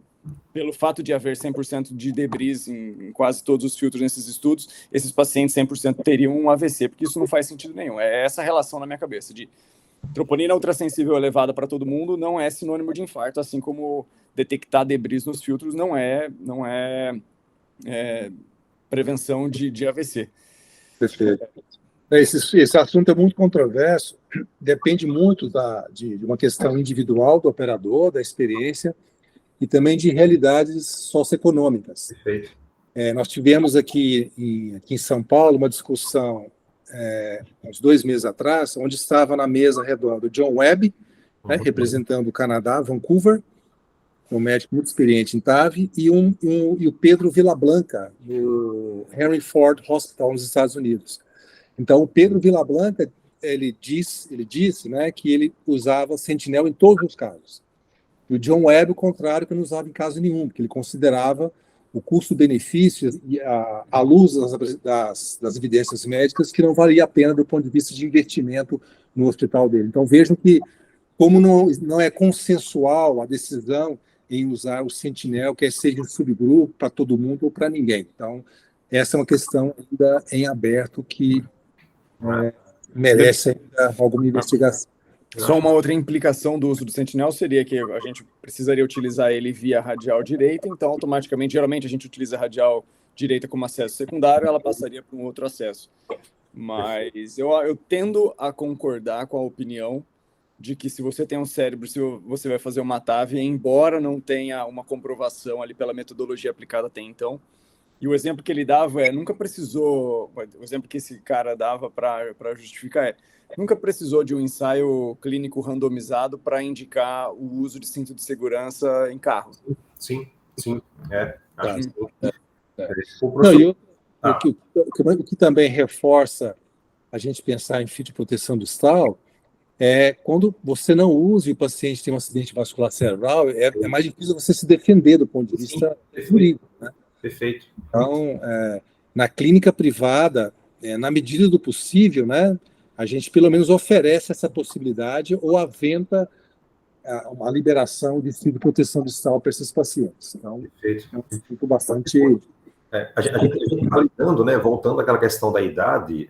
S3: pelo fato de haver 100% de debris em quase todos os filtros nesses estudos, esses pacientes 100% teriam um AVC, porque isso não faz sentido nenhum. É essa relação na minha cabeça de troponina ultrassensível elevada para todo mundo não é sinônimo de infarto, assim como detectar debris nos filtros não é prevenção de AVC.
S1: Perfeito. Esse assunto é muito controverso, depende muito de uma questão individual do operador, da experiência, e também de realidades socioeconômicas.
S2: Perfeito.
S1: Nós tivemos aqui em São Paulo uma discussão uns 2 meses atrás, onde estava na mesa redonda o John Webb, representando o Canadá, Vancouver, um médico muito experiente em TAV, e o Pedro Villablanca, do Henry Ford Hospital, nos Estados Unidos. Então, o Pedro Villablanca, ele disse, né, que ele usava Sentinel em todos os casos. E o John Webb, o contrário, que não usava em caso nenhum, porque ele considerava o custo-benefício à luz das evidências médicas que não valia a pena do ponto de vista de investimento no hospital dele. Então, vejam que, como não é consensual a decisão em usar o Sentinel, quer seja um subgrupo para todo mundo ou para ninguém. Então, essa é uma questão ainda em aberto que merece ainda alguma investigação.
S3: Só uma outra implicação do uso do Sentinel seria que a gente precisaria utilizar ele via radial direita, então automaticamente, geralmente a gente utiliza a radial direita como acesso secundário, ela passaria para um outro acesso. Mas eu tendo a concordar com a opinião de que se você tem um cérebro, se você vai fazer uma TAV, embora não tenha uma comprovação ali pela metodologia aplicada até então, e o exemplo que ele dava nunca precisou, o exemplo que esse cara dava para justificar nunca precisou de um ensaio clínico randomizado para indicar o uso de cinto de segurança em carro.
S2: Sim.
S1: O que também reforça a gente pensar em fio de proteção distal é quando você não usa e o paciente tem um acidente vascular cerebral, é mais difícil você se defender do ponto de vista jurídico, né?
S2: Perfeito.
S1: Então, na clínica privada, na medida do possível, né, a gente pelo menos oferece essa possibilidade ou aventa uma liberação de fio de proteção distal para esses pacientes. Então,
S2: perfeito.
S1: É um assunto bastante...
S2: A gente está lidando, né, voltando àquela questão da idade,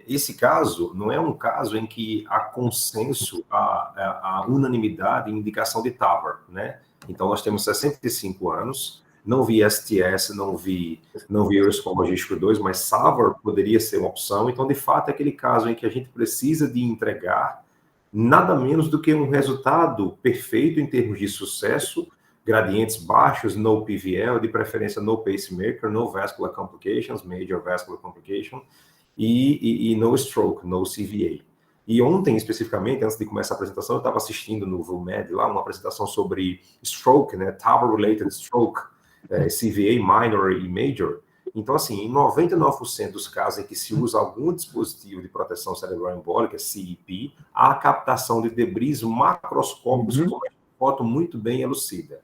S2: esse caso não é um caso em que há consenso, há unanimidade em indicação de TAVR, né? Então, nós temos 65 anos, não vi STS, não vi Euroscore Logístico 2, mas TAVR poderia ser uma opção. Então, de fato, é aquele caso em que a gente precisa de entregar nada menos do que um resultado perfeito em termos de sucesso, gradientes baixos, no PVL, de preferência no pacemaker, no vascular complications, major vascular complication, e no stroke, no CVA. E ontem, especificamente, antes de começar a apresentação, eu estava assistindo no VUMED lá, uma apresentação sobre stroke, né, TAVR-related stroke, CVA minor e major. Então, assim, em 99% dos casos em que se usa algum dispositivo de proteção cerebral embólica, CEP, há captação de debris macroscópicos, como a foto muito bem elucida.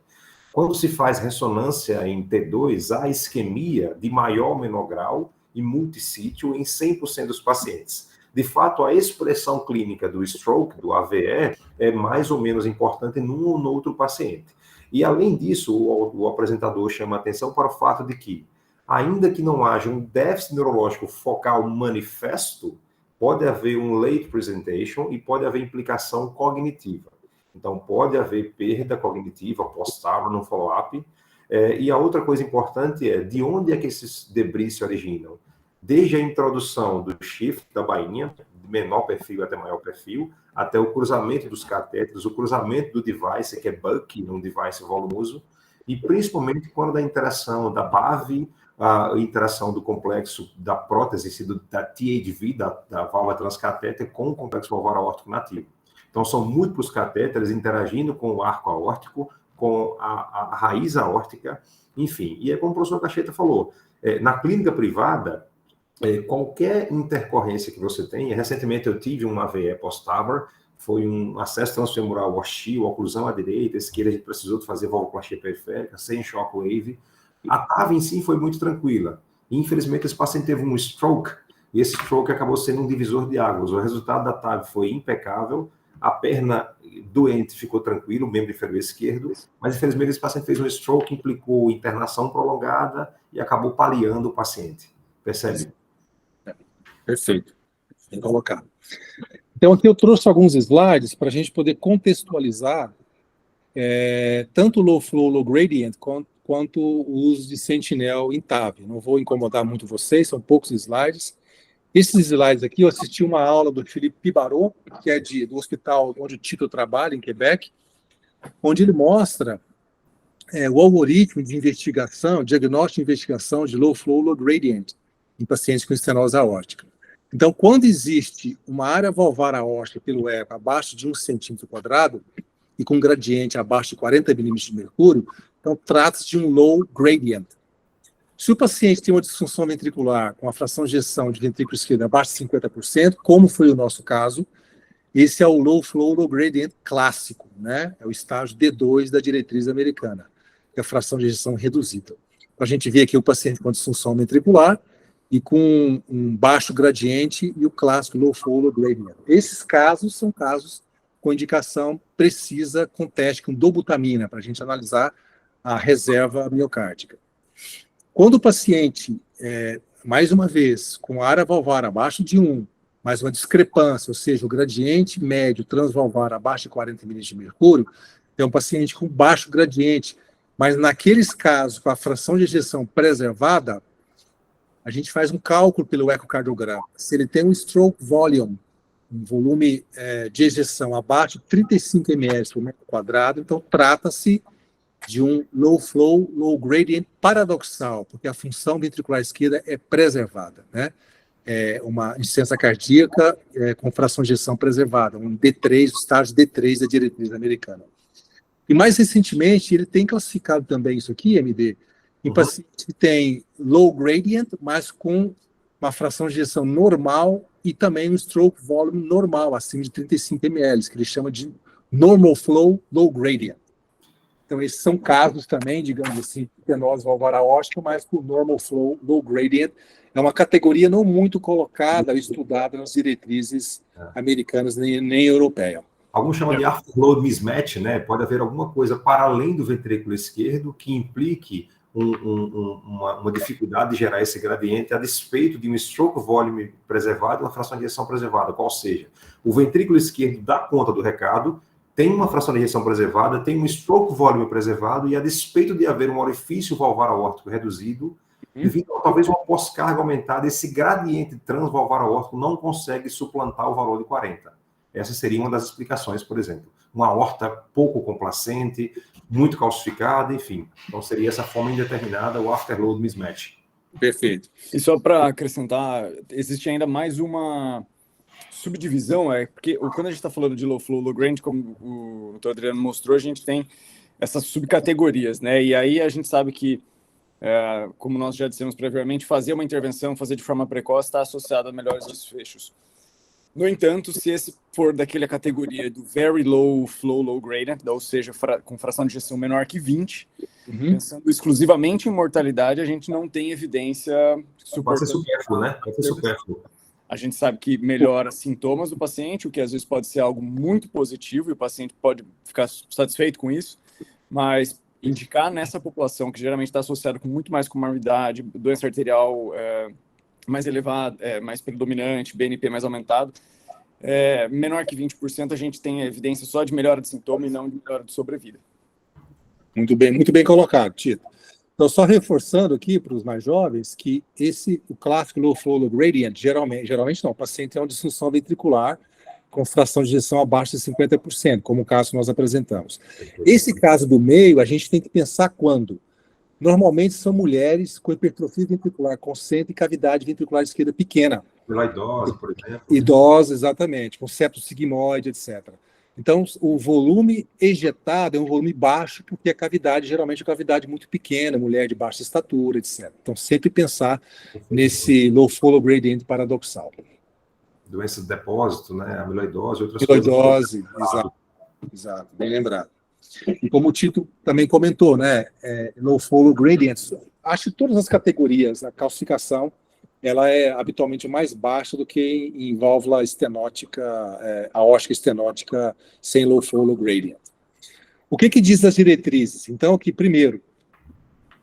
S2: Quando se faz ressonância em T2, há isquemia de maior ou menor grau e multissítio em 100% dos pacientes. De fato, a expressão clínica do stroke, do AVE, é mais ou menos importante num ou no outro paciente. E, além disso, o apresentador chama a atenção para o fato de que, ainda que não haja um déficit neurológico focal manifesto, pode haver um late presentation e pode haver implicação cognitiva. Então, pode haver perda cognitiva pós-TAVR no follow-up. E a outra coisa importante é de onde é que esses debris se originam. Desde a introdução do shift da bainha, de menor perfil até maior perfil, até o cruzamento dos catéteres, o cruzamento do device, que é bulky, um device volumoso, e principalmente quando a interação da BAV, a interação do complexo da prótese, da TAV, da válvula transcatéter, com o complexo valvar aórtico nativo. Então, são múltiplos catéteres interagindo com o arco aórtico, com a raiz aórtica, enfim. E é como o professor Cacheta falou, na clínica privada, qualquer intercorrência que você tenha, recentemente eu tive um AVE pós-TAVR, foi um acesso transfemoral OXI, oclusão à direita, à esquerda, a gente precisou de fazer valvoplastia periférica, sem shockwave. A TAV em si foi muito tranquila. Infelizmente, esse paciente teve um stroke, e esse stroke acabou sendo um divisor de águas. O resultado da TAV foi impecável, a perna doente ficou tranquila, o membro inferior esquerdo, mas infelizmente esse paciente fez um stroke, implicou internação prolongada e acabou paliando o paciente. Percebe?
S1: Perfeito. Bem colocado. Então, aqui eu trouxe alguns slides para a gente poder contextualizar tanto o low flow, low gradient, quanto o uso de Sentinel em TAV. Não vou incomodar muito vocês, são poucos slides. Esses slides aqui, eu assisti uma aula do Philippe Pibarot, que é do hospital onde o Tito trabalha, em Quebec, onde ele mostra o algoritmo de investigação, diagnóstico e investigação de low flow, low gradient em pacientes com estenose aórtica. Então, quando existe uma área valvar aórtica pelo eco abaixo de 1 centímetro quadrado e com gradiente abaixo de 40 milímetros de mercúrio, então trata-se de um low gradient. Se o paciente tem uma disfunção ventricular com a fração de ejeção de ventrículo esquerdo abaixo de 50%, como foi o nosso caso, esse é o low flow, low gradient clássico, né? É o estágio D2 da diretriz americana, que é a fração de ejeção reduzida. Então, a gente vê aqui o paciente com disfunção ventricular e com um baixo gradiente e o clássico low flow, low gradient. Esses casos são casos com indicação precisa com teste com dobutamina, para a gente analisar a reserva miocárdica. Quando o paciente, mais uma vez, com a área valvar abaixo de 1, mais uma discrepância, ou seja, o gradiente médio transvalvar abaixo de 40 milímetros de mercúrio, é um paciente com baixo gradiente, mas naqueles casos, com a fração de ejeção preservada, a gente faz um cálculo pelo ecocardiograma. Se ele tem um stroke volume, um volume de ejeção abaixo de 35 ml por metro quadrado, então trata-se de um low flow, low gradient paradoxal, porque a função ventricular esquerda é preservada, né? É uma insuficiência cardíaca com fração de ejeção preservada, um D3, o estágio D3 da diretriz americana. E mais recentemente, ele tem classificado também isso aqui, MD, em pacientes que têm low gradient, mas com uma fração de ejeção normal e também um stroke volume normal, acima de 35 ml, que ele chama de normal flow, low gradient. Então, esses são casos também, digamos assim, estenose valvar aórtica, mas com normal flow, low gradient. É uma categoria não muito colocada, estudada nas diretrizes americanas nem europeia.
S2: Alguns chamam de afterload mismatch, né? Pode haver alguma coisa para além do ventrículo esquerdo que implique uma dificuldade de gerar esse gradiente a despeito de um stroke volume preservado e uma fração de ejeção preservada. Qual seja, o ventrículo esquerdo dá conta do recado, tem uma fração de ejeção preservada, tem um stroke volume preservado, e a despeito de haver um orifício valvar aórtico reduzido, devido a talvez uma pós-carga aumentada, esse gradiente transvalvar aórtico não consegue suplantar o valor de 40. Essa seria uma das explicações, por exemplo. Uma aorta pouco complacente, muito calcificada, enfim. Então seria essa forma indeterminada, o afterload mismatch.
S1: Perfeito.
S3: E só para acrescentar, existe ainda mais uma subdivisão, porque quando a gente está falando de low flow, low gradient, como o Dr. Adriano mostrou, a gente tem essas subcategorias, né? E aí a gente sabe que, como nós já dissemos previamente, fazer uma intervenção, fazer de forma precoce, está associado a melhores desfechos. No entanto, se esse for daquela categoria do very low flow, low gradient, ou seja, com fração de ejeção menor que 20, pensando exclusivamente em mortalidade, a gente não tem evidência
S2: Pode ser supérfluo, né? Pode ser supérfluo.
S3: A gente sabe que melhora sintomas do paciente, o que às vezes pode ser algo muito positivo, e o paciente pode ficar satisfeito com isso, mas indicar nessa população, que geralmente está associada com muito mais comorbidade, doença arterial mais elevado, mais predominante, BNP mais aumentado, menor que 20%, a gente tem evidência só de melhora de sintoma e não de melhora de sobrevida.
S1: Muito bem colocado, Tito. Então, só reforçando aqui para os mais jovens que o clássico low flow low gradient, geralmente não, o paciente tem uma disfunção ventricular com fração de ejeção abaixo de 50%, como o caso que nós apresentamos. Esse caso do meio, a gente tem que pensar quando? Normalmente são mulheres com hipertrofia ventricular concentra e cavidade ventricular esquerda pequena.
S2: Pela idosa, por exemplo.
S1: Idosa, exatamente, com septo sigmoide, etc. Então, o volume ejetado é um volume baixo, porque a cavidade, geralmente, é uma cavidade muito pequena, mulher de baixa estatura, etc. Então, sempre pensar nesse low flow gradient paradoxal.
S2: Doença de depósito, né? Amiloidose, outras
S1: coisas. Amiloidose, exato, bem lembrado. E como o Tito também comentou, né, low flow gradients, acho que todas as categorias, a calcificação, ela é habitualmente mais baixa do que em válvula estenótica, aórtica estenótica sem low flow low gradient. O que diz as diretrizes? Então, aqui, primeiro,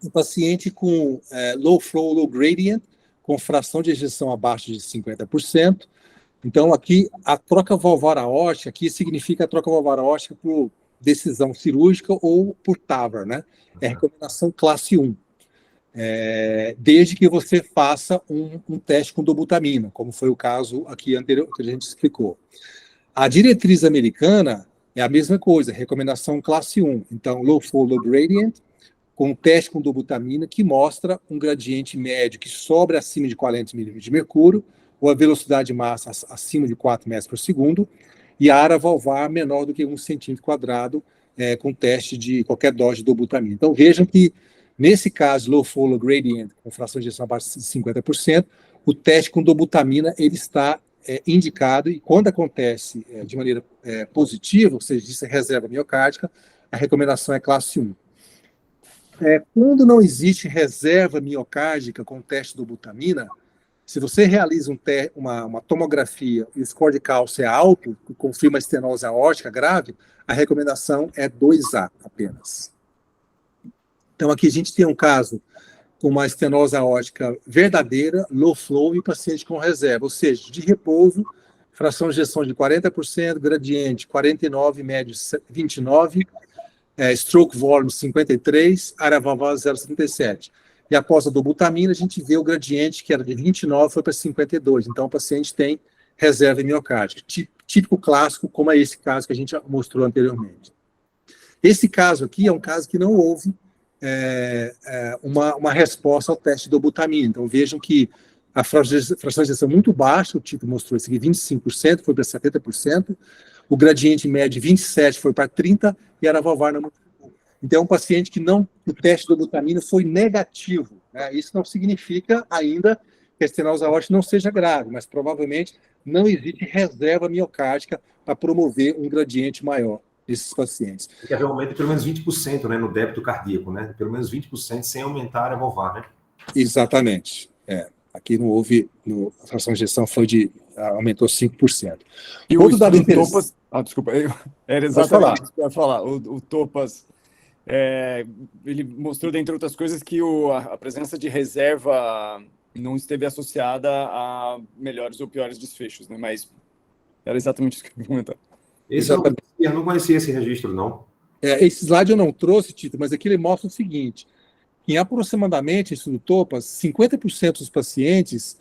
S1: o paciente com low flow low gradient, com fração de ejeção abaixo de 50%. Então, aqui, a troca valvar aórtica, aqui significa a troca valvar aórtica por decisão cirúrgica ou por TAVR, né? É a recomendação classe 1. Desde que você faça um teste com dobutamina, como foi o caso aqui anterior que a gente explicou. A diretriz americana é a mesma coisa, recomendação classe 1. Então, low flow low gradient, com um teste com dobutamina que mostra um gradiente médio que sobra acima de 40 milímetros de mercúrio, ou a velocidade de massa acima de 4 metros por segundo, e a área valvar menor do que 1 centímetro quadrado, com teste de qualquer dose de dobutamina. Então, vejam que, nesse caso, low flow low gradient, com fração de ejeção abaixo de 50%, o teste com dobutamina ele está indicado, e quando acontece de maneira positiva, ou seja, isso é reserva miocárdica, a recomendação é classe 1. Quando não existe reserva miocárdica com teste de dobutamina, se você realiza uma tomografia e o score de cálcio é alto, que confirma a estenose aórtica grave, a recomendação é 2A apenas. Então, aqui a gente tem um caso com uma estenose aórtica verdadeira, low flow, e paciente com reserva, ou seja, de repouso, fração de ejeção de 40%, gradiente 49, médio 29, stroke volume 53, área valvar 0,77. E após a dobutamina, a gente vê o gradiente, que era de 29, foi para 52. Então, o paciente tem reserva miocárdica. Típico clássico, como é esse caso que a gente mostrou anteriormente. Esse caso aqui é um caso que não houve uma resposta ao teste de dobutamina. Então, vejam que a fração de ejeção muito baixa, o Tito mostrou isso aqui, 25%, foi para 70%. O gradiente médio, 27%, foi para 30%, e a valvar não. Então, é um paciente que o teste de dobutamina foi negativo. Né? Isso não significa ainda que a estenose aórtica não seja grave, mas provavelmente não existe reserva miocárdica para promover um gradiente maior nesses pacientes.
S2: Tem que haver um aumento de pelo menos 20%, né, no débito cardíaco, né? Pelo menos 20% sem aumentar a área valvar, né?
S1: Exatamente. Aqui não houve, a fração de ejeção aumentou 5%.
S3: E outro dado interessante. Desculpa, era exatamente isso que eu ia falar. O TOPAS, ele mostrou, dentre outras coisas, que a presença de reserva não esteve associada a melhores ou piores desfechos, né? Mas era exatamente isso que eu ia comentar.
S2: Eu não conhecia esse registro, não.
S1: Esse slide eu não trouxe, Tito, mas aqui ele mostra o seguinte: em aproximadamente, isso do TOPAS, 50% dos pacientes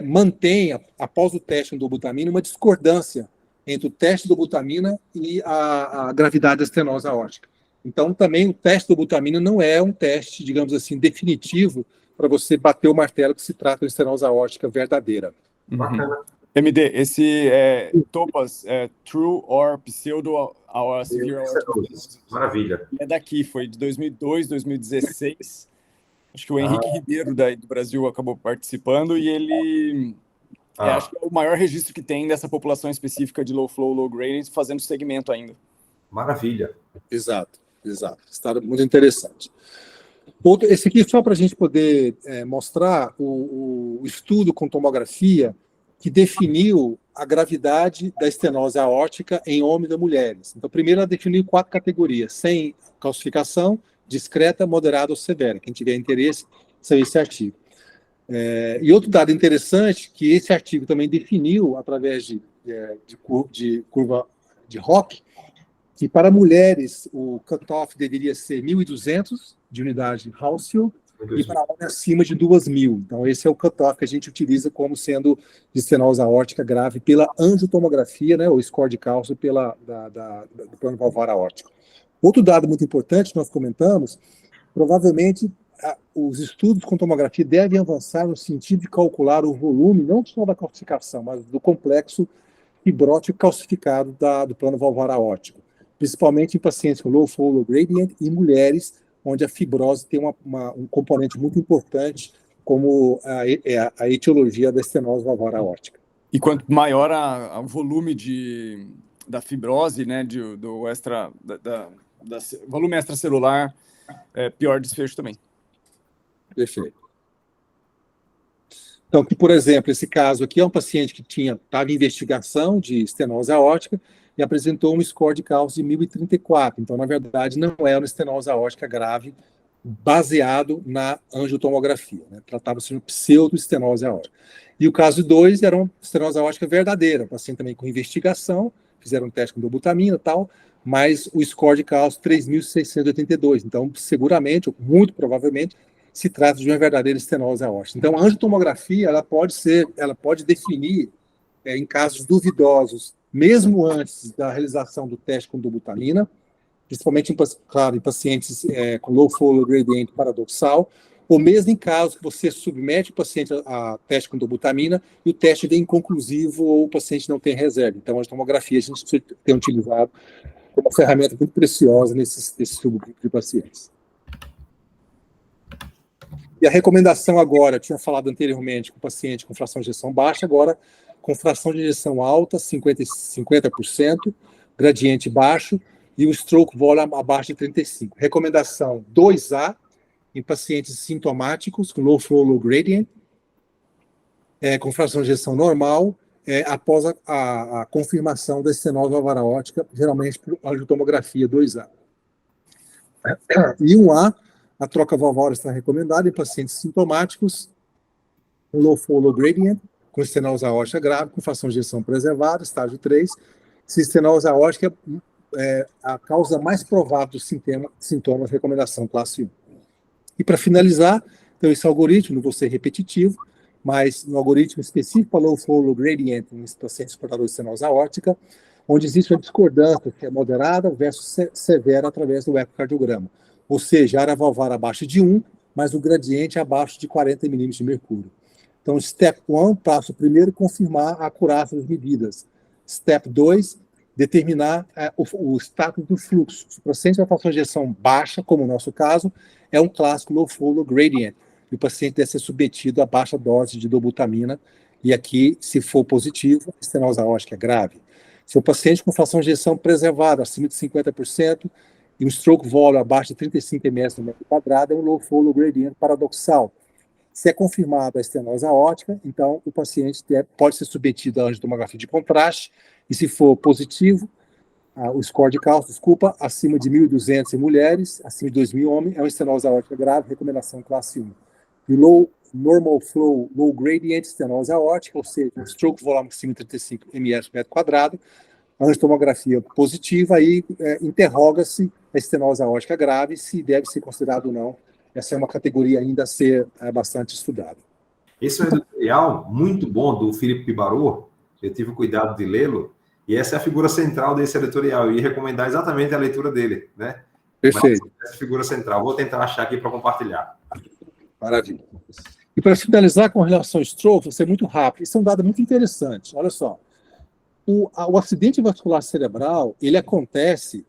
S1: mantêm, após o teste de dobutamina, uma discordância entre o teste de dobutamina e a gravidade da estenose aórtica. Então, também o teste de dobutamina não é um teste, digamos assim, definitivo para você bater o martelo que se trata de estenose aórtica verdadeira.
S2: Bacana.
S3: MD, esse TOPAS True or Pseudo Severe Aortic Stenosis.
S2: Maravilha.
S3: É daqui, foi de 2002, 2016. Acho que o Henrique Ribeiro do Brasil acabou participando e ele acho que é o maior registro que tem dessa população específica de low flow, low gradient, fazendo segmento ainda.
S2: Maravilha.
S1: Exato. Está muito interessante. Esse aqui, só para a gente poder mostrar o estudo com tomografia que definiu a gravidade da estenose aórtica em homens e mulheres. Então, primeiro ela definiu 4 categorias: sem calcificação, discreta, moderada ou severa. Quem tiver interesse, saiu esse artigo. E outro dado interessante, que esse artigo também definiu, através de curva de Hock, que para mulheres o cutoff deveria ser 1.200 de unidade Hounsfield, e para homens acima de 2.000. Então, esse é o cutoff que a gente utiliza como sendo de estenose aórtica grave pela angiotomografia, né, ou score de cálcio do plano valvar aórtico. Outro dado muito importante que nós comentamos, provavelmente os estudos com tomografia devem avançar no sentido de calcular o volume, não só da calcificação, mas do complexo fibrótico calcificado do plano valvar aórtico, principalmente em pacientes com low flow, low gradient e mulheres, onde a fibrose tem um componente muito importante, como a etiologia da estenose valvar aórtica.
S3: E quanto maior o volume da fibrose, né, volume extracelular, pior desfecho também.
S1: Perfeito. Então, por exemplo, esse caso aqui é um paciente que estava em investigação de estenose aórtica e apresentou um score de cálcio de 1.034. Então, na verdade, não é uma estenose aórtica grave baseado na angiotomografia, né? Tratava-se de uma pseudoestenose aórtica. E o caso 2 era uma estenose aórtica verdadeira, um paciente também com investigação, fizeram um teste com dobutamina e tal, mas o score de cálcio 3.682. Então, seguramente, ou muito provavelmente, se trata de uma verdadeira estenose aórtica. Então, a angiotomografia ela pode definir, em casos duvidosos, mesmo antes da realização do teste com dobutamina, principalmente em pacientes com low flow, low gradient paradoxal, ou mesmo em casos que você submete o paciente a teste com dobutamina e o teste é inconclusivo ou o paciente não tem reserva. Então, a tomografia a gente tem utilizado como uma ferramenta muito preciosa nesse subgrupo de pacientes. E a recomendação agora, eu tinha falado anteriormente com o paciente com fração de ejeção baixa, agora com fração de ejeção alta, 50%, gradiente baixo, e o stroke volume abaixo de 35. Recomendação 2A, em pacientes sintomáticos, com low flow, low gradient, com fração de ejeção normal, após a confirmação da estenose valvar aórtica, geralmente por angiotomografia 2A. E 1A, a troca valvar está recomendada em pacientes sintomáticos, com low flow, low gradient, com estenose aórtica grave, com fração de ejeção preservada, estágio 3. Se estenose aórtica é a causa mais provável dos sintomas, recomendação classe 1. E para finalizar, então esse algoritmo, não vou ser repetitivo, mas no algoritmo específico para low flow, low gradient, em pacientes portadores de estenose aórtica, onde existe uma discordância que é moderada versus severa através do ecocardiograma. Ou seja, a área valvar abaixo de 1, mas o gradiente abaixo de 40 milímetros de mercúrio. Então, step 1, passo primeiro, confirmar a acurácia das medidas. Step 2, determinar o status do fluxo. Se o paciente tem uma fração de ejeção baixa, como no nosso caso, é um clássico low flow, low gradient. E o paciente deve ser submetido a baixa dose de dobutamina. E aqui, se for positivo, a estenose aórtica é grave. Se o paciente com fração de ejeção preservada, acima de 50%, e um stroke volume abaixo de 35 ml no metro quadrado, é um low flow, low gradient paradoxal. Se é confirmada a estenose aórtica, então o paciente pode ser submetido à angiotomografia de contraste, e se for positivo, o score de cálcio, acima de 1.200 em mulheres, acima de 2.000 em homens, é uma estenose aórtica grave, recomendação classe 1. E low normal flow, low gradient estenose aórtica, ou seja, stroke volume acima de 35 ml por metro quadrado, a angiotomografia positiva, aí interroga-se a estenose aórtica grave, se deve ser considerado ou não. Essa é uma categoria ainda a ser bastante estudada.
S2: Esse é um editorial muito bom do Philippe Barot, eu tive o cuidado de lê-lo, e essa é a figura central desse editorial, e recomendar exatamente a leitura dele, né?
S1: Perfeito.
S2: Mas essa figura central, vou tentar achar aqui para compartilhar.
S1: Maravilha. E para finalizar com relação ao stroke, vou ser muito rápido, isso é um dado muito interessante, olha só. O acidente vascular cerebral, ele acontece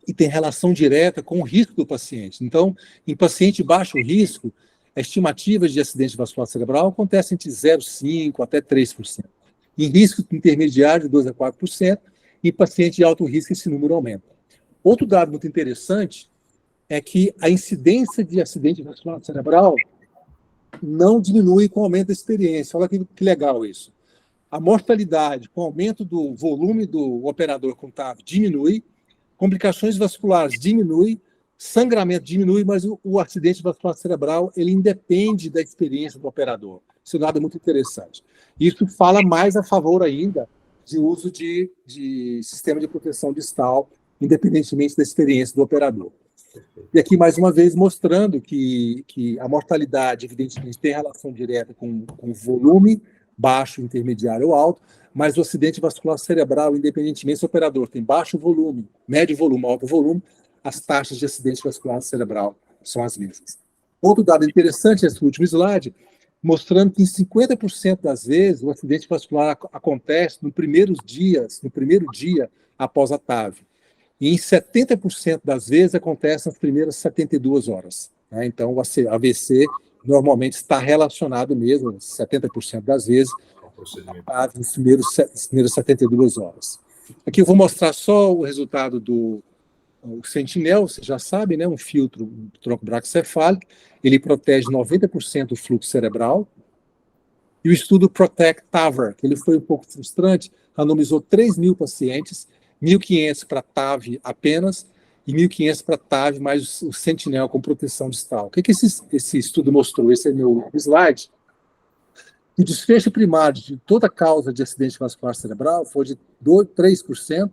S1: e tem relação direta com o risco do paciente. Então, em paciente de baixo risco, a estimativa de acidente vascular cerebral acontece entre 0,5% até 3%. Em risco intermediário, de 2% a 4%, e em paciente de alto risco, esse número aumenta. Outro dado muito interessante é que a incidência de acidente vascular cerebral não diminui com o aumento da experiência. Olha que legal isso. A mortalidade, com o aumento do volume do operador contábil, diminui, complicações vasculares diminui, Sangramento diminui, mas o acidente vascular cerebral ele independe da experiência do operador. Isso é um dado muito interessante. Isso fala mais a favor ainda de uso de sistema de proteção distal, independentemente da experiência do operador. E aqui, mais uma vez, mostrando que a mortalidade, evidentemente, tem relação direta com volume, baixo, intermediário ou alto, mas o acidente vascular cerebral, independentemente se o operador tem baixo volume, médio volume, alto volume, as taxas de acidente vascular cerebral são as mesmas. Outro dado interessante, esse último slide, mostrando que em 50% das vezes o acidente vascular acontece no primeiro dia após a TAV. E em 70% das vezes acontece nas primeiras 72 horas. Né? Então, o AVC normalmente está relacionado mesmo, 70% das vezes, a TAV nas primeiras 72 horas. Aqui eu vou mostrar só o resultado do Sentinel, você já sabe, né? Um filtro do tronco braquicefálico, ele protege 90% do fluxo cerebral. E o estudo Protect TAVR, que ele foi um pouco frustrante, randomizou 3.000 pacientes, 1.500 para TAV apenas, e 1.500 para TAV mais o Sentinel com proteção distal. O que esse estudo mostrou? Esse é meu slide. O desfecho primário de toda causa de acidente vascular cerebral foi de 3%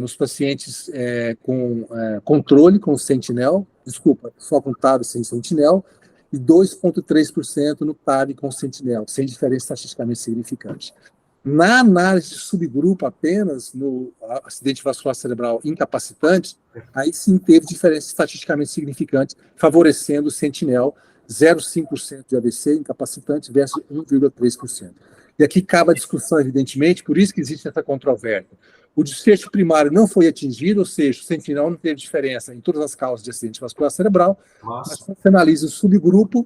S1: nos pacientes com controle com o Sentinel, só com TAV sem Sentinel, e 2,3% no TAV com Sentinel, sem diferença estatisticamente significante. Na análise de subgrupo apenas, no acidente vascular cerebral incapacitante, aí sim teve diferença estatisticamente significante, favorecendo o Sentinel, 0,5% de AVC incapacitante versus 1,3%. E aqui cabe a discussão, evidentemente, por isso que existe essa controvérsia. O desfecho primário não foi atingido, ou seja, o Sentinel não teve diferença em todas as causas de acidente vascular cerebral, mas se você analisa o subgrupo,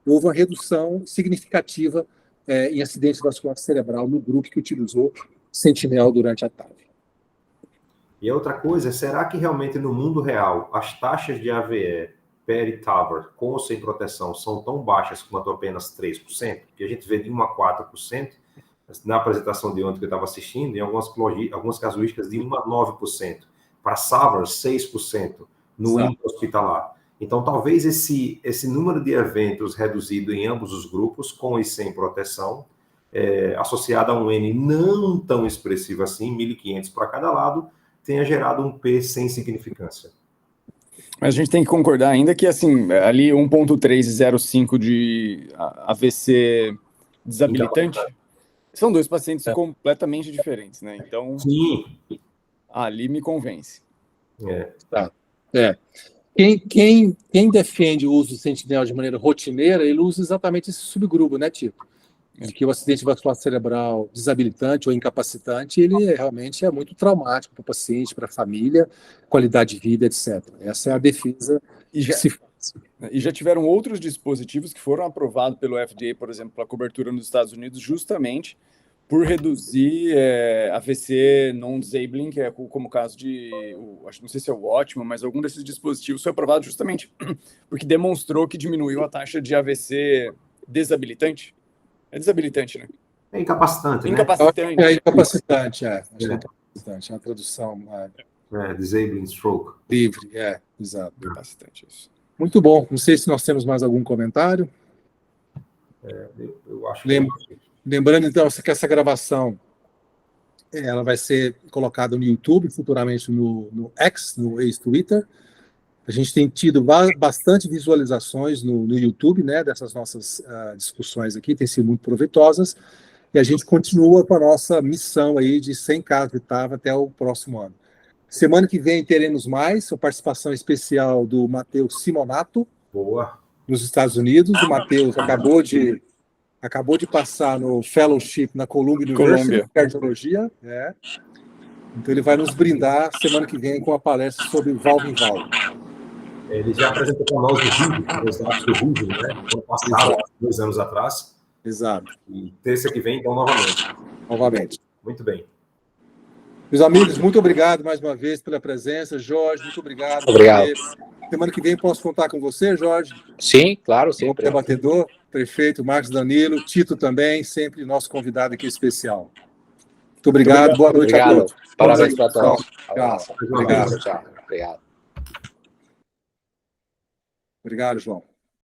S1: houve uma redução significativa em acidente vascular cerebral no grupo que utilizou Sentinel durante a TAV.
S2: E a outra coisa, será que realmente no mundo real as taxas de AVE peri-TAVR com ou sem proteção são tão baixas quanto apenas 3%? Que a gente vê de 1 a 4%, na apresentação de ontem que eu estava assistindo, em algumas casuísticas de 1 a 9%, para SAVR 6% no intra-hospitalar. Então, talvez esse número de eventos reduzido em ambos os grupos, com e sem proteção, associado a um N não tão expressivo assim, 1.500 para cada lado, tenha gerado um P sem significância.
S3: Mas a gente tem que concordar ainda que, assim, ali 1,3 e 0,5 de AVC desabilitante são dois pacientes completamente diferentes, né? Então,
S2: sim,
S3: ali me convence.
S1: Quem defende o uso do Sentinel de maneira rotineira, ele usa exatamente esse subgrupo, né, Tito? De que o acidente vascular cerebral desabilitante ou incapacitante, ele realmente é muito traumático para o paciente, para a família, qualidade de vida, etc. Essa é a defesa que se faz.
S3: E já tiveram outros dispositivos que foram aprovados pelo FDA, por exemplo, para cobertura nos Estados Unidos, justamente por reduzir AVC non-disabling, que é como o caso de, não sei se é o ótimo, mas algum desses dispositivos foi aprovado justamente porque demonstrou que diminuiu a taxa de AVC desabilitante. É desabilitante, né?
S2: É incapacitante, né?
S1: Incapacitante, incapacitante, é uma tradução.
S2: Disabling stroke.
S1: Livre, exato.
S3: Incapacitante, isso.
S1: Muito bom. Não sei se nós temos mais algum comentário.
S2: Eu acho
S1: Lembrando, então, que essa gravação ela vai ser colocada no YouTube, futuramente no X, no ex-Twitter. A gente tem tido bastante visualizações no YouTube, né, dessas nossas discussões aqui, tem sido muito proveitosas, e a gente continua com a nossa missão aí de 100 casos de TAV até o próximo ano. Semana que vem teremos mais, a participação especial do Matheus Simonato, nos Estados Unidos. O Matheus acabou de passar no Fellowship na Columbia University de Cardiologia. Então ele vai nos brindar semana que vem com a palestra sobre valve em valve.
S2: Ele já apresentou para nós os dados do vídeo, né? Ano passado, 2 anos atrás.
S1: Exato.
S2: E terça que vem, então,
S1: novamente.
S2: Muito bem.
S1: Meus amigos, muito obrigado mais uma vez pela presença. Jorge, muito obrigado.
S4: Obrigado.
S1: Semana que vem posso contar com você, Jorge?
S4: Sim, claro, sempre.
S1: Debatedor, prefeito, Marcos Danilo, Tito também, sempre nosso convidado aqui especial. Muito obrigado, boa noite a todos.
S4: Parabéns para todos.
S1: Tchau.
S4: Obrigado, tchau. Obrigado.
S1: Obrigado, João.